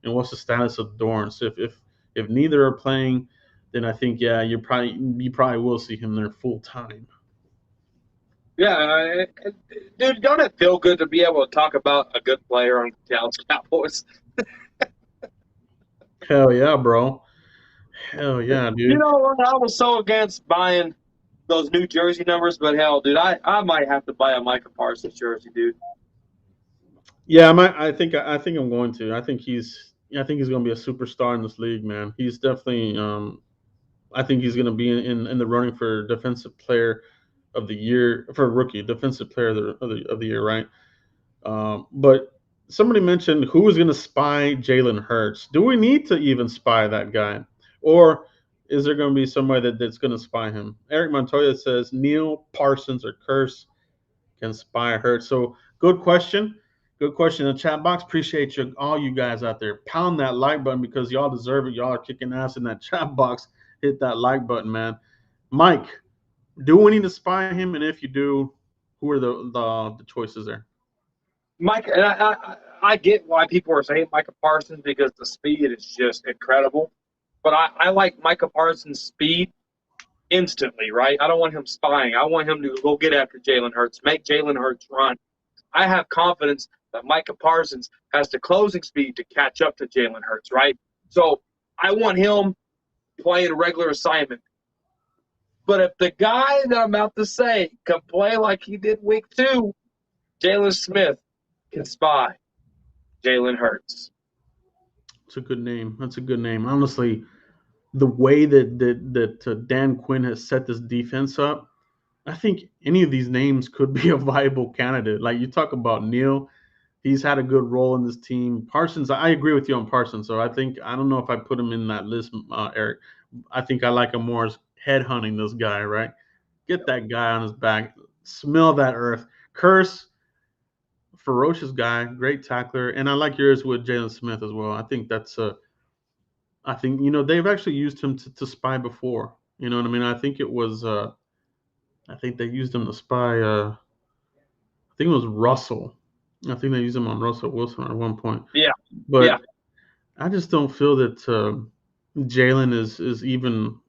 Speaker 1: and what's the status of Dorrance? If neither are playing, then I think you probably will see him there full time.
Speaker 2: Yeah, dude, don't it feel good to be able to talk about a good player on the Dallas Cowboys?
Speaker 1: Hell yeah, bro. Hell yeah,
Speaker 2: You
Speaker 1: dude.
Speaker 2: know what? I was so against buying those new jersey numbers, but hell, dude, I might have to buy a Micah Parsons jersey, dude.
Speaker 1: Yeah, I think I'm going to. I think he's going to be a superstar in this league, man. He's definitely I think he's going to be in the running for defensive player of the year for rookie defensive player of the year, right? But somebody mentioned who is going to spy Jalen Hurts. Do we need to even spy that guy, or is there going to be somebody that's going to spy him? Eric Montoya says Neil Parsons or Curse can spy Hurts. So good question. Good question in the chat box. Appreciate all you guys out there. Pound that like button because y'all deserve it. Y'all are kicking ass in that chat box. Hit that like button, man. Mike, do we need to spy him? And if you do, who are the choices there?
Speaker 2: Mike, and I get why people are saying Micah Parsons because the speed is just incredible. But I like Micah Parsons' speed instantly, right? I don't want him spying. I want him to go get after Jalen Hurts, make Jalen Hurts run. I have confidence that Micah Parsons has the closing speed to catch up to Jalen Hurts, right? So I want him playing regular assignment But if the guy that I'm about to say can play like he did week 2, Jalen Smith can spy Jalen Hurts.
Speaker 1: It's a good name. That's a good name. Honestly, the way that Dan Quinn has set this defense up, I think any of these names could be a viable candidate. Like you talk about Neal, he's had a good role in this team. Parsons, I agree with you on Parsons. So I don't know if I put him in that list, Eric. I think I like him more as head hunting this guy, right? Get that guy on his back, smell that earth. Curse, ferocious guy, great tackler, and I like yours with Jalen Smith as well. I think that's a I think they've actually used him to spy before. You know what I mean? I think it was I think they used him to spy. I think it was Russell. I think they used him on Russell Wilson at one point.
Speaker 2: Yeah, yeah,
Speaker 1: But I just don't feel that Jalen is even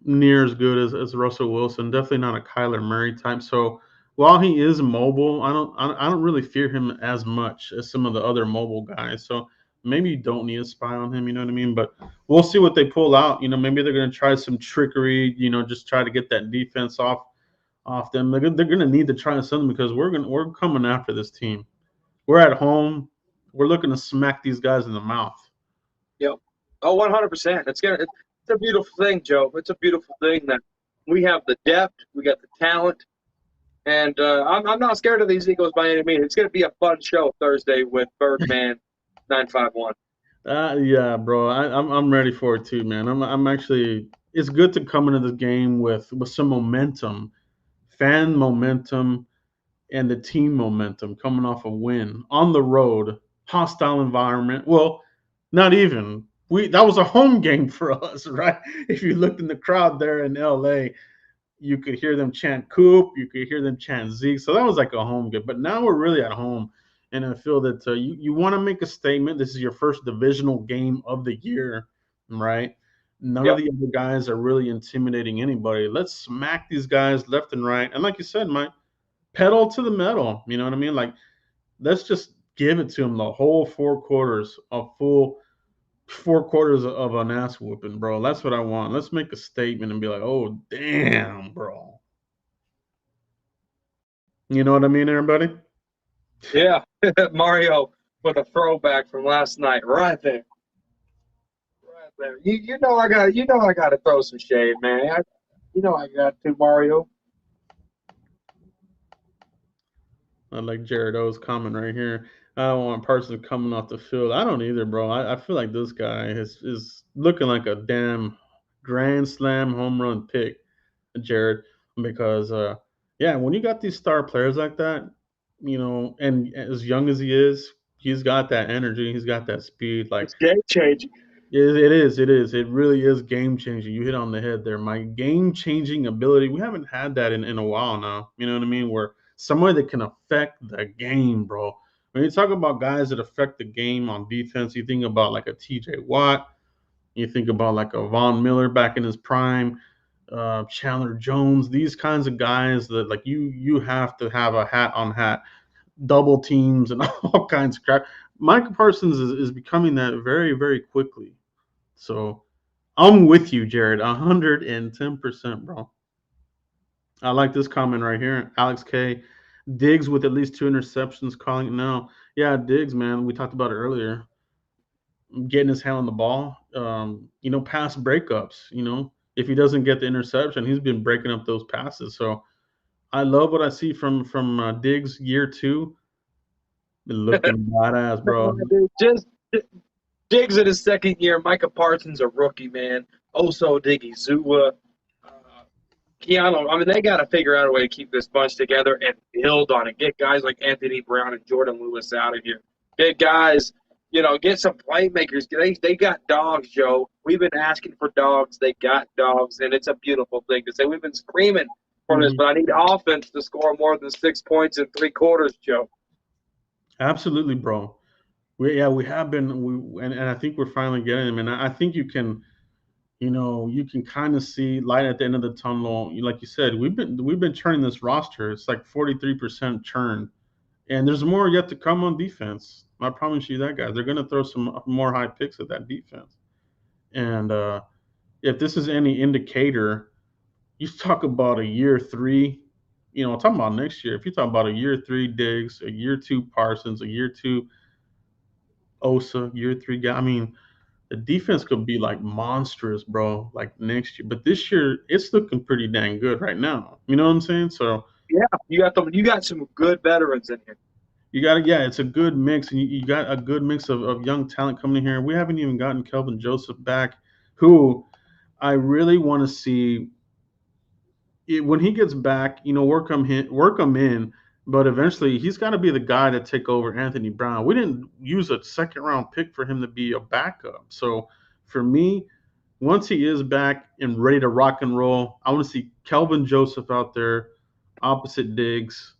Speaker 1: near as good as Russell Wilson. Definitely not a Kyler Murray type. So while he is mobile, I don't really fear him as much as some of the other mobile guys. So maybe you don't need a spy on him. You know what I mean? But we'll see what they pull out. Maybe they're going to try some trickery. Just try to get that defense off them. They're going to need to try something because we're coming after this team. We're at home. We're looking to smack these guys in the mouth.
Speaker 2: yep. Oh, 100%. It's a beautiful thing, Joe. It's a beautiful thing that we have the depth, we got the talent, and I'm not scared of these Eagles by any means. It's going to be a fun show Thursday with Birdman 951.
Speaker 1: Yeah, bro. I'm ready for it too, man. I'm actually. It's good to come into the game with some momentum, fan momentum, and the team momentum coming off a win on the road, hostile environment. Well, not even. That was a home game for us, right? If you looked in the crowd there in LA, you could hear them chant Coop, you could hear them chant Zeke. So that was like a home game. But now we're really at home, and I feel that you want to make a statement. This is your first divisional game of the year, right? None of
Speaker 2: Yep.
Speaker 1: the other guys are really intimidating anybody. Let's smack these guys left and right. And like you said, Mike, pedal to the metal. You know what I mean? Like let's just give it to them the whole 4 quarters, a full 4 quarters of an ass whooping, bro. That's what I want. Let's make a statement and be like, oh damn, bro. You know what I mean, everybody?
Speaker 2: Yeah. Mario with a throwback from last night, right there. Right there. I got to throw some shade, man. I got to, Mario.
Speaker 1: I like Jared O's comment right here. I don't want Parsons coming off the field. I don't either, bro. I feel like this guy is looking like a damn grand slam home run pick, Jared, because yeah, when you got these star players like that, and as young as he is, he's got that energy, he's got that speed. Like
Speaker 2: It's game changing.
Speaker 1: it really is game changing. You hit on the head there. My game changing ability. We haven't had that in a while now. You know what I mean? Where somebody that can affect the game, bro. When you talk about guys that affect the game on defense, you think about like a TJ Watt. You think about like a Von Miller back in his prime, Chandler Jones. These kinds of guys that like you have to have a hat on hat, double teams and all kinds of crap. Michael Parsons is becoming that very very quickly. So I'm with you, Jared, 110%, bro. I like this comment right here. Alex K. Diggs with at least 2 interceptions, calling it now. Yeah, Diggs, man. We talked about it earlier. Getting his hand on the ball. Pass breakups. If he doesn't get the interception, he's been breaking up those passes. So I love what I see from Diggs year 2. Looking badass, bro.
Speaker 2: Just Diggs in his second year. Micah Parsons a rookie, man. Also Diggy Zua. Uh, Keanu, I mean, they got to figure out a way to keep this bunch together and build on it. Get guys like Anthony Brown and Jordan Lewis out of here. Get guys, get some playmakers. They got dogs, Joe. We've been asking for dogs. They got dogs, and it's a beautiful thing to say. We've been screaming for this,
Speaker 1: Mhm.
Speaker 2: but I need offense to score more than 6 points in 3 quarters, Joe.
Speaker 1: Absolutely, bro. We have been, and I think we're finally getting them. And I think you can kind of see light at the end of the tunnel. Like you said, we've been churning this roster. It's like 43% churn, and there's more yet to come on defense. I promise you that, guys. They're going to throw some more high picks at that defense. And if this is any indicator, You talk about a year three, I'm talking about next year. If you talk about a year three Diggs, a year two Parsons, a year two Osa, year three guy, I mean, the defense could be like monstrous, bro, like next year. But this year, it's looking pretty dang good right now. You know what I'm saying? So
Speaker 2: Yeah, you got some good veterans in here.
Speaker 1: you got to, yeah, it's a good mix. And you got a good mix of young talent coming in here. We haven't even gotten Kelvin Joseph back, who I really want to see when he gets back, work him in, but eventually he's got to be the guy to take over Anthony Brown. We didn't use a second round pick for him to be a backup. So for me, once he is back and ready to rock and roll, I want to see Kelvin Joseph out there, opposite Diggs,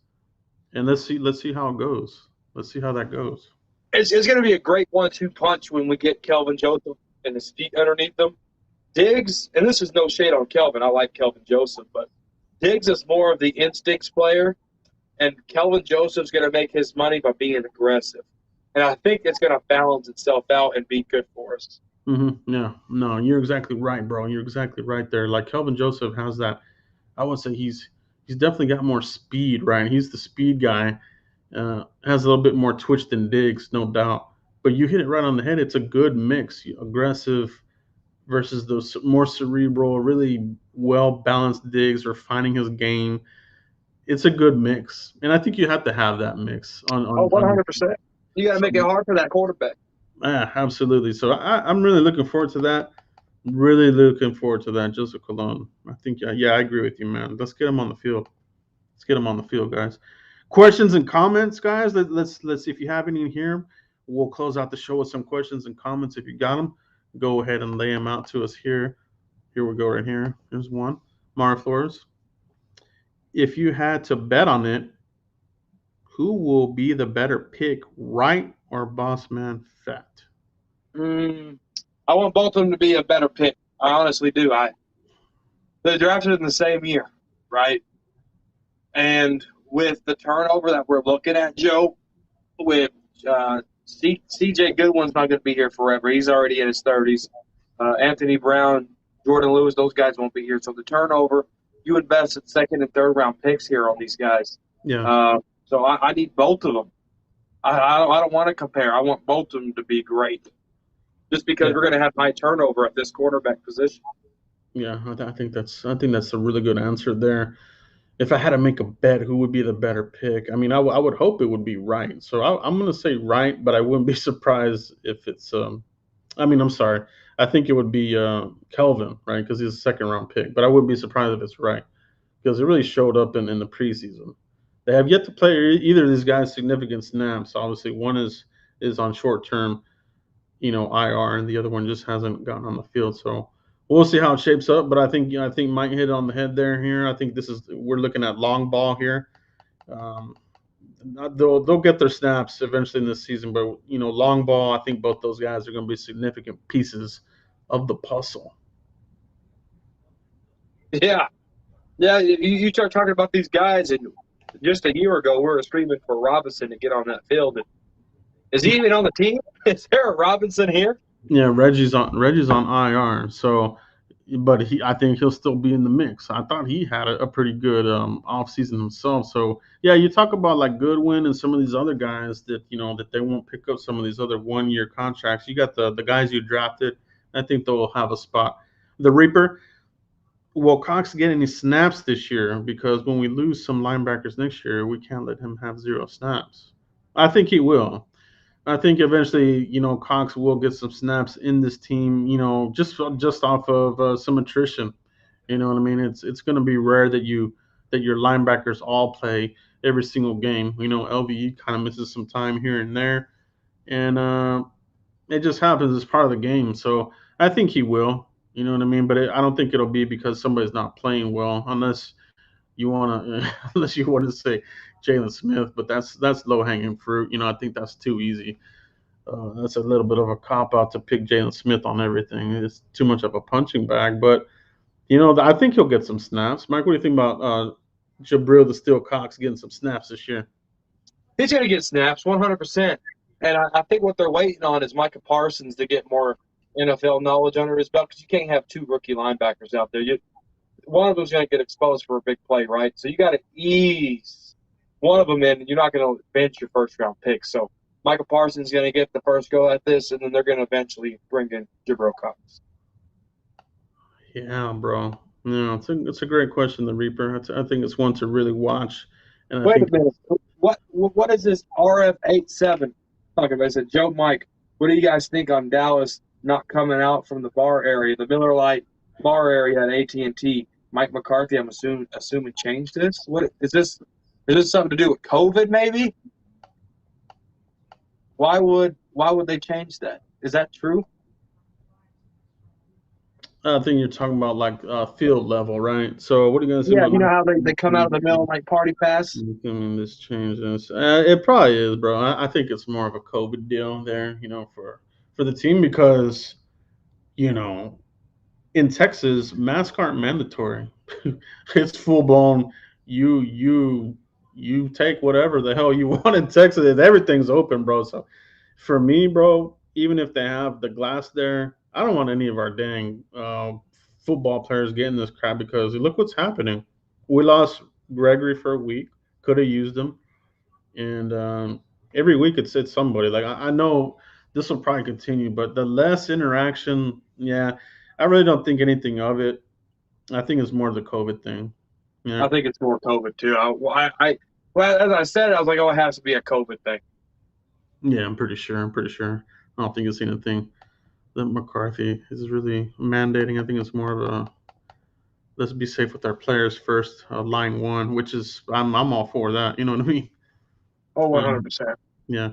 Speaker 1: and let's see how it goes. Let's see how that goes.
Speaker 2: It's going to be a great 1-2 punch when we get Kelvin Joseph and his feet underneath them. Diggs, and this is no shade on Kelvin. I like Kelvin Joseph, but Diggs is more of the instincts player, and Kelvin Joseph's going to make his money by being aggressive. And I think it's going to balance itself out and be good for us.
Speaker 1: Yeah, no, you're exactly right, bro. You're exactly right there. Like Kelvin Joseph has that. I would say he's definitely got more speed, right? He's the speed guy. Has a little bit more twitch than Diggs, no doubt. But you hit it right on the head. It's a good mix, aggressive versus those more cerebral, really well balanced Diggs, refining his game. It's a good mix, and I think you have to have that mix
Speaker 2: Oh,
Speaker 1: on your
Speaker 2: 100%. You got to
Speaker 1: so
Speaker 2: make it hard for that quarterback.
Speaker 1: yeah, absolutely. So I'm really looking forward to that. Really looking forward to that, Joseph Cologne. I think yeah, I agree with you, man. Let's get him on the field. Let's get him on the field, guys. Questions and comments, guys. Let's see if you have any in here. We'll close out the show with some questions and comments. If you got them, go ahead and lay them out to us here. Here we go, right here. Here's one. Mara Flores. If you had to bet on it, who will be the better pick, Wright or Boss Man Fat?
Speaker 2: Mm, I want both of them to be a better pick. I honestly do. They drafted in the same year, right? And with the turnover that we're looking at, Joe, with CJ Goodwin's not going to be here forever. He's already in his 30s. Anthony Brown, Jordan Lewis, those guys won't be here. So the turnover, you invest in second and third round picks here on these guys.
Speaker 1: Yeah,
Speaker 2: So I need both of them. I don't want to compare. I want both of them to be great, just because
Speaker 1: yeah,
Speaker 2: we're going to have high turnover at this quarterback position.
Speaker 1: yeah. I think that's a really good answer there. If I had to make a bet, who would be the better pick? I mean, I would hope it would be Wright. So I'm going to say Wright, but I wouldn't be surprised if it's. I mean, I'm sorry. I think it would be Kelvin, right? Because he's a second round pick. But I wouldn't be surprised if it's Wright because it really showed up in the preseason. They have yet to play either of these guys significant snaps. Obviously, one is on short term, IR, and the other one just hasn't gotten on the field. So we'll see how it shapes up. But I think Mike hit it on the head there. Here, I think we're looking at long ball here. Um, they'll get their snaps eventually in this season, but long ball. I think both those guys are going to be significant pieces of the puzzle.
Speaker 2: Yeah, yeah. You start talking about these guys, and just a year ago, we were screaming for Robinson to get on that field. And is he even on the team? Is there a Robinson here?
Speaker 1: Yeah, Reggie's on IR. So, but I think he'll still be in the mix. I thought he had a pretty good offseason himself. So yeah, you talk about like Goodwin and some of these other guys that they won't pick up some of these other 1 year contracts. You got the guys you drafted. I think they'll have a spot. The Reaper. Will Cox get any snaps this year? Because when we lose some linebackers next year, we can't let him have zero snaps. I think he will. I think eventually, Cox will get some snaps in this team. Just off of some attrition. You know what I mean? It's going to be rare that your linebackers all play every single game. LVE kind of misses some time here and there, and it just happens as part of the game. So I think he will. You know what I mean? But I don't think it'll be because somebody's not playing well, unless you want to, unless you want to say Jalen Smith. But that's low hanging fruit. I think that's too easy. That's a little bit of a cop out to pick Jalen Smith on everything. It's too much of a punching bag. But I think he'll get some snaps. Mike, what do you think about Jabril the Steel Cox getting some snaps this year?
Speaker 2: He's going to get snaps, 100%. And I think what they're waiting on is Micah Parsons to get more NFL knowledge under his belt because you can't have two rookie linebackers out there. one of them's going to get exposed for a big play, right? So you got to ease one of them in, and you're not going to bench your first round pick. So Michael Parsons is going to get the first go at this, and then they're going to eventually bring in Jabril Cox.
Speaker 1: Yeah, bro. No, it's a great question, the Reaper. I think it's one to really watch, and I
Speaker 2: Wait a
Speaker 1: think
Speaker 2: minute. What is this RF87 talking about? I said, Joe, Mike, what do you guys think on Dallas not coming out from the bar area, the Miller Lite bar area at AT&T? Mike McCarthy, I'm assuming changed this. What is this? Is this something to do with COVID? Maybe. Why would they change that? Is that true?
Speaker 1: I think you're talking about like field level, right? So what are you gonna say
Speaker 2: Yeah,
Speaker 1: about
Speaker 2: you know how they come out of the Miller Lite party pass?
Speaker 1: this change? It probably is, bro. I think it's more of a COVID deal there, for the team because you know in Texas, masks aren't mandatory. It's full blown. You you you take whatever the hell you want in Texas. Everything's open, bro. So for me, bro, even if they have the glass there, I don't want any of our dang football players getting this crap because look what's happening. We lost Gregory for a week. Could have used him, and every week it's somebody. Like I know this will probably continue, but the less interaction, yeah, I really don't think anything of it. I think it's more the COVID thing. Yeah,
Speaker 2: I think it's more COVID too. Well, as I said, I was like, oh, it has to be a COVID thing.
Speaker 1: yeah, I'm pretty sure. I don't think it's anything that McCarthy is really mandating. I think it's more of a let's be safe with our players first, line one, which is I'm all for that. You know what I mean?
Speaker 2: Oh,
Speaker 1: Um,
Speaker 2: 100%.
Speaker 1: yeah.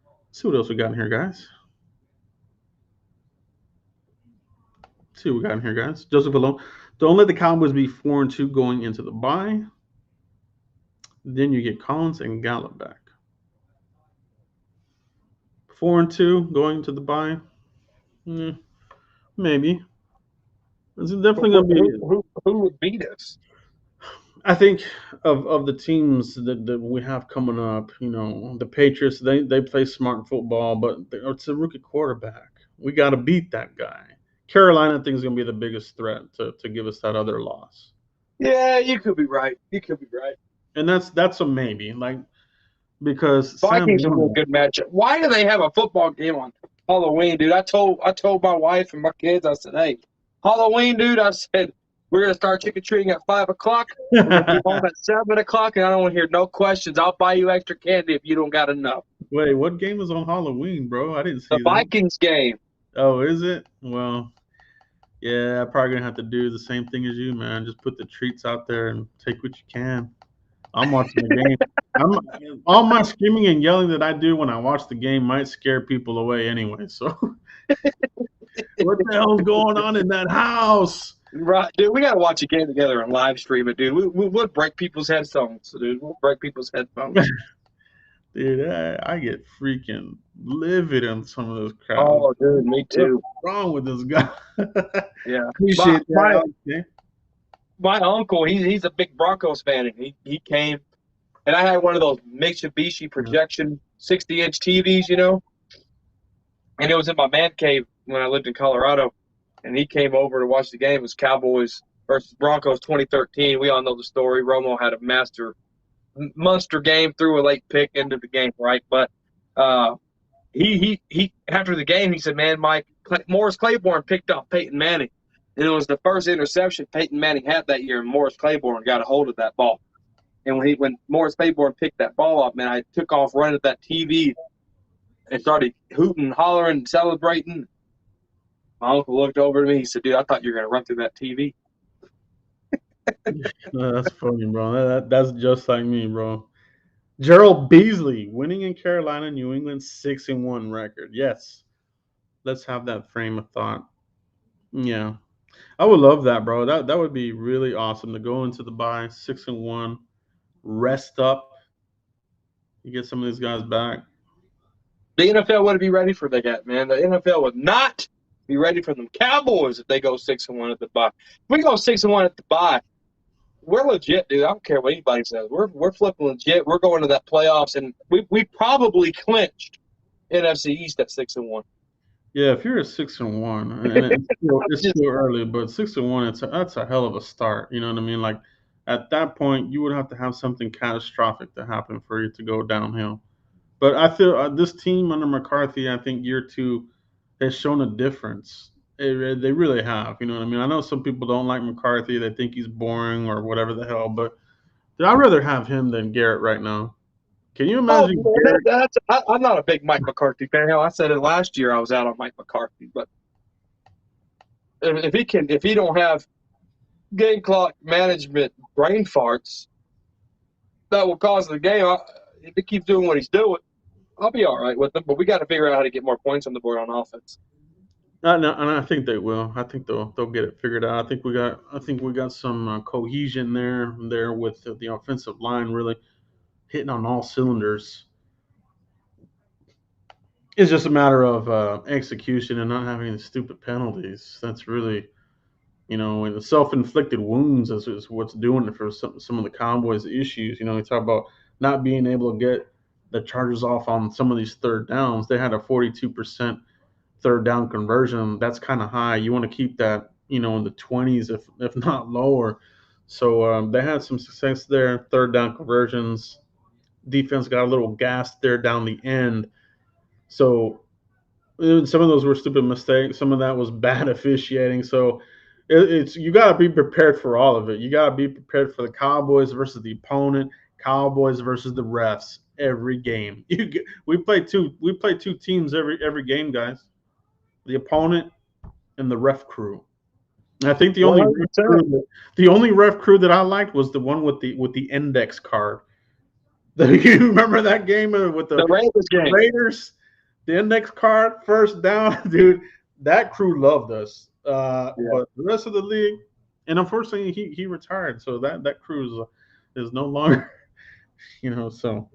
Speaker 1: Let's see what else we got in here, guys. Let's see what we got in here, guys. Joseph Below. Don't let the Cowboys be 4-2 going into the bye. Then you get Collins and Gallup back. 4-2 going to the bye. Maybe. It's
Speaker 2: Who,
Speaker 1: definitely going to
Speaker 2: who,
Speaker 1: be.
Speaker 2: who, who would beat us?
Speaker 1: I think of the teams that we have coming up, the Patriots, they play smart football, but it's a rookie quarterback. We got to beat that guy. Carolina, I think, is going to be the biggest threat to give us that other loss.
Speaker 2: Yeah, you could be right. You could be right.
Speaker 1: And that's a maybe, like because Sam
Speaker 2: Vikings are a real
Speaker 1: Darnold.
Speaker 2: good matchup. Why do they have a football game on Halloween, dude? I told my wife and my kids, I said, hey, Halloween, dude, I said, we're gonna start trick or treating at 5 o'clock. We're gonna be home at 7 o'clock, and I don't want to hear no questions. I'll buy you extra candy if you don't got enough.
Speaker 1: Wait, what game is on Halloween, bro? I didn't
Speaker 2: The
Speaker 1: see that.
Speaker 2: Vikings game.
Speaker 1: Oh, is it? Well, yeah, I'm probably gonna have to do the same thing as you, man. Just put the treats out there and take what you can. I'm watching the game. All my screaming and yelling that I do when I watch the game might scare people away anyway. So, what the hell's going on in that house?
Speaker 2: Right, dude, we gotta watch a game together and live stream it, dude. We'll break people's headphones, dude. We'll break people's headphones.
Speaker 1: Dude, I get freaking livid on some of those crowds.
Speaker 2: Oh, dude, me
Speaker 1: What's
Speaker 2: too.
Speaker 1: wrong with this guy?
Speaker 2: Yeah. My
Speaker 1: Appreciate
Speaker 2: my,
Speaker 1: that. Okay.
Speaker 2: my uncle, he's a big Broncos fan, and he came, and I had one of those Mitsubishi projection 60-inch TVs, and it was in my man cave when I lived in Colorado, and he came over to watch the game. It was Cowboys versus Broncos 2013. We all know the story. Romo had a monster game, threw a late pick into the game, right? But he after the game, he said, "Man, Mike, Morris Claiborne picked off Peyton Manning, and it was the first interception Peyton Manning had that year. And Morris Claiborne got a hold of that ball, and when Morris Claiborne picked that ball up, man, I took off running at that TV and started hooting, hollering, celebrating. My uncle looked over to me. He said, "Dude, I thought you were going to run through that TV."
Speaker 1: That's funny, bro. That's just like me, bro. Gerald Beasley winning in Carolina, New England 6-1 record. Yes, let's have that frame of thought. Yeah, I would love that, bro. That would be really awesome to go into the bye 6-1, rest up, you get some of these guys back.
Speaker 2: The NFL wouldn't be ready for that, man. The NFL would not be ready for them Cowboys if they go 6-1 at the bye. If we go 6-1 at the bye, we're legit, dude. I don't care what anybody says. We're flipping legit. We're going to that playoffs, and we probably clinched NFC East at 6-1.
Speaker 1: Yeah, if you're at 6-1, and it's
Speaker 2: Just
Speaker 1: still early, but 6-1, that's a hell of a start. You know what I mean? Like at that point, you would have to have something catastrophic to happen for you to go downhill. But I feel this team under McCarthy, I think year two has shown a difference. They really have. You know what I mean? I know some people don't like McCarthy; they think he's boring or whatever the hell. But I'd rather have him than Garrett right now. Can you
Speaker 2: oh
Speaker 1: imagine
Speaker 2: man,
Speaker 1: Garrett?
Speaker 2: I'm not a big Mike McCarthy fan. Hell, I said it last year. I was out on Mike McCarthy, but if he don't have game clock management brain farts that will cause the game, if he keeps doing what he's doing, I'll be all right with him. But we got to figure out how to get more points on the board on offense.
Speaker 1: And I think they will. I think they'll get it figured out. I think we got some cohesion there with the offensive line really hitting on all cylinders. It's just a matter of execution and not having stupid penalties. That's really, and the self-inflicted wounds is what's doing it for some of the Cowboys' issues. You talk about not being able to get the Chargers off on some of these third downs. They had a 42% third down conversion. That's kind of high. You want to keep that, in the 20s, if not lower. So they had some success there. Third down conversions. Defense got a little gassed there down the end. So some of those were stupid mistakes. Some of that was bad officiating. So it's you got to be prepared for all of it. You got to be prepared for the Cowboys versus the opponent, Cowboys versus the refs every game. We play two teams every game, guys. The opponent and the ref crew. And I think
Speaker 2: One hundred percent.
Speaker 1: the only ref crew that I liked was the one with the index card. You remember that game with
Speaker 2: The
Speaker 1: the
Speaker 2: Ravens game.
Speaker 1: Raiders? The index card, first down, dude. That crew loved us.
Speaker 2: Yeah.
Speaker 1: But the rest of the league, and unfortunately, he retired, so that crew is no longer, So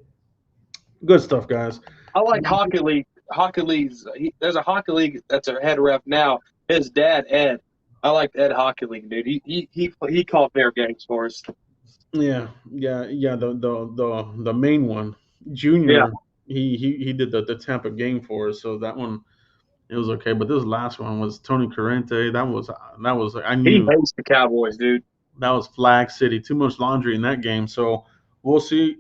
Speaker 1: good stuff, guys.
Speaker 2: I like hockey league. Hockey leagues. There's a hockey league that's a head ref now. His dad Ed. I like Ed hockey league, dude. He called their games for us.
Speaker 1: Yeah. The main one,
Speaker 2: Yeah.
Speaker 1: Junior. He did the Tampa game for us, so that one it was okay. But this last one was Tony Corrente. That was I
Speaker 2: He
Speaker 1: knew
Speaker 2: hates the Cowboys, dude.
Speaker 1: that was Flag City. Too much laundry in that game. So we'll see.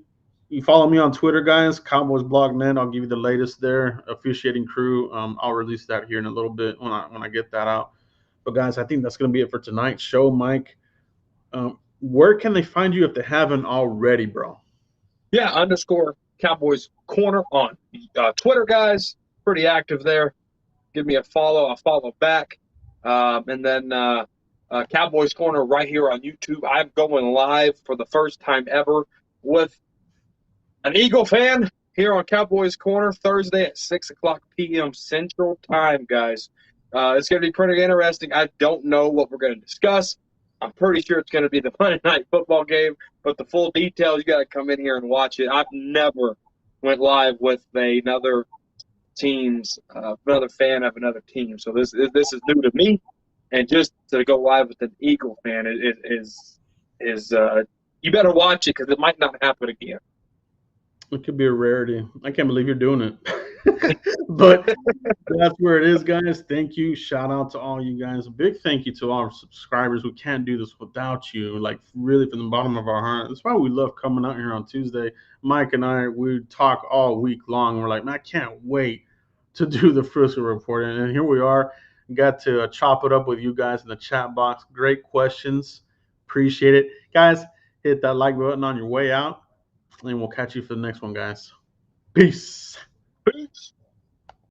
Speaker 1: You follow me on Twitter, guys. Cowboys Blog Net. I'll give you the latest there. Officiating crew. I'll release that here in a little bit when I get that out. But guys, I think that's going to be it for tonight's show, Mike. Where can they find you if they haven't already, bro?
Speaker 2: Yeah. Underscore Cowboys Corner on Twitter, guys. Pretty active there. Give me a follow. I'll follow back. And then Cowboys Corner right here on YouTube. I'm going live for the first time ever with an Eagle fan here on Cowboys Corner Thursday at 6:00 p.m. Central Time, guys. It's going to be pretty interesting. I don't know what we're going to discuss. I'm pretty sure it's going to be the Monday Night Football game, but the full details, you got to come in here and watch it. I've never went live with another fan of another team. So this is new to me, and just to go live with an Eagle fan is you better watch it because it might not happen again.
Speaker 1: It could be a rarity. I can't believe you're doing it. But that's where it is, guys. Thank you. Shout out to all you guys. A big thank you to all our subscribers. We can't do this without you. Like really from the bottom of our heart. That's why we love coming out here on Tuesday. Mike and I, we talk all week long. We're like, man, I can't wait to do the Frisco report. And here we are. Got to chop it up with you guys in the chat box. Great questions. Appreciate it. Guys, hit that like button on your way out. And we'll catch you for the next one, guys. Peace.
Speaker 2: Peace.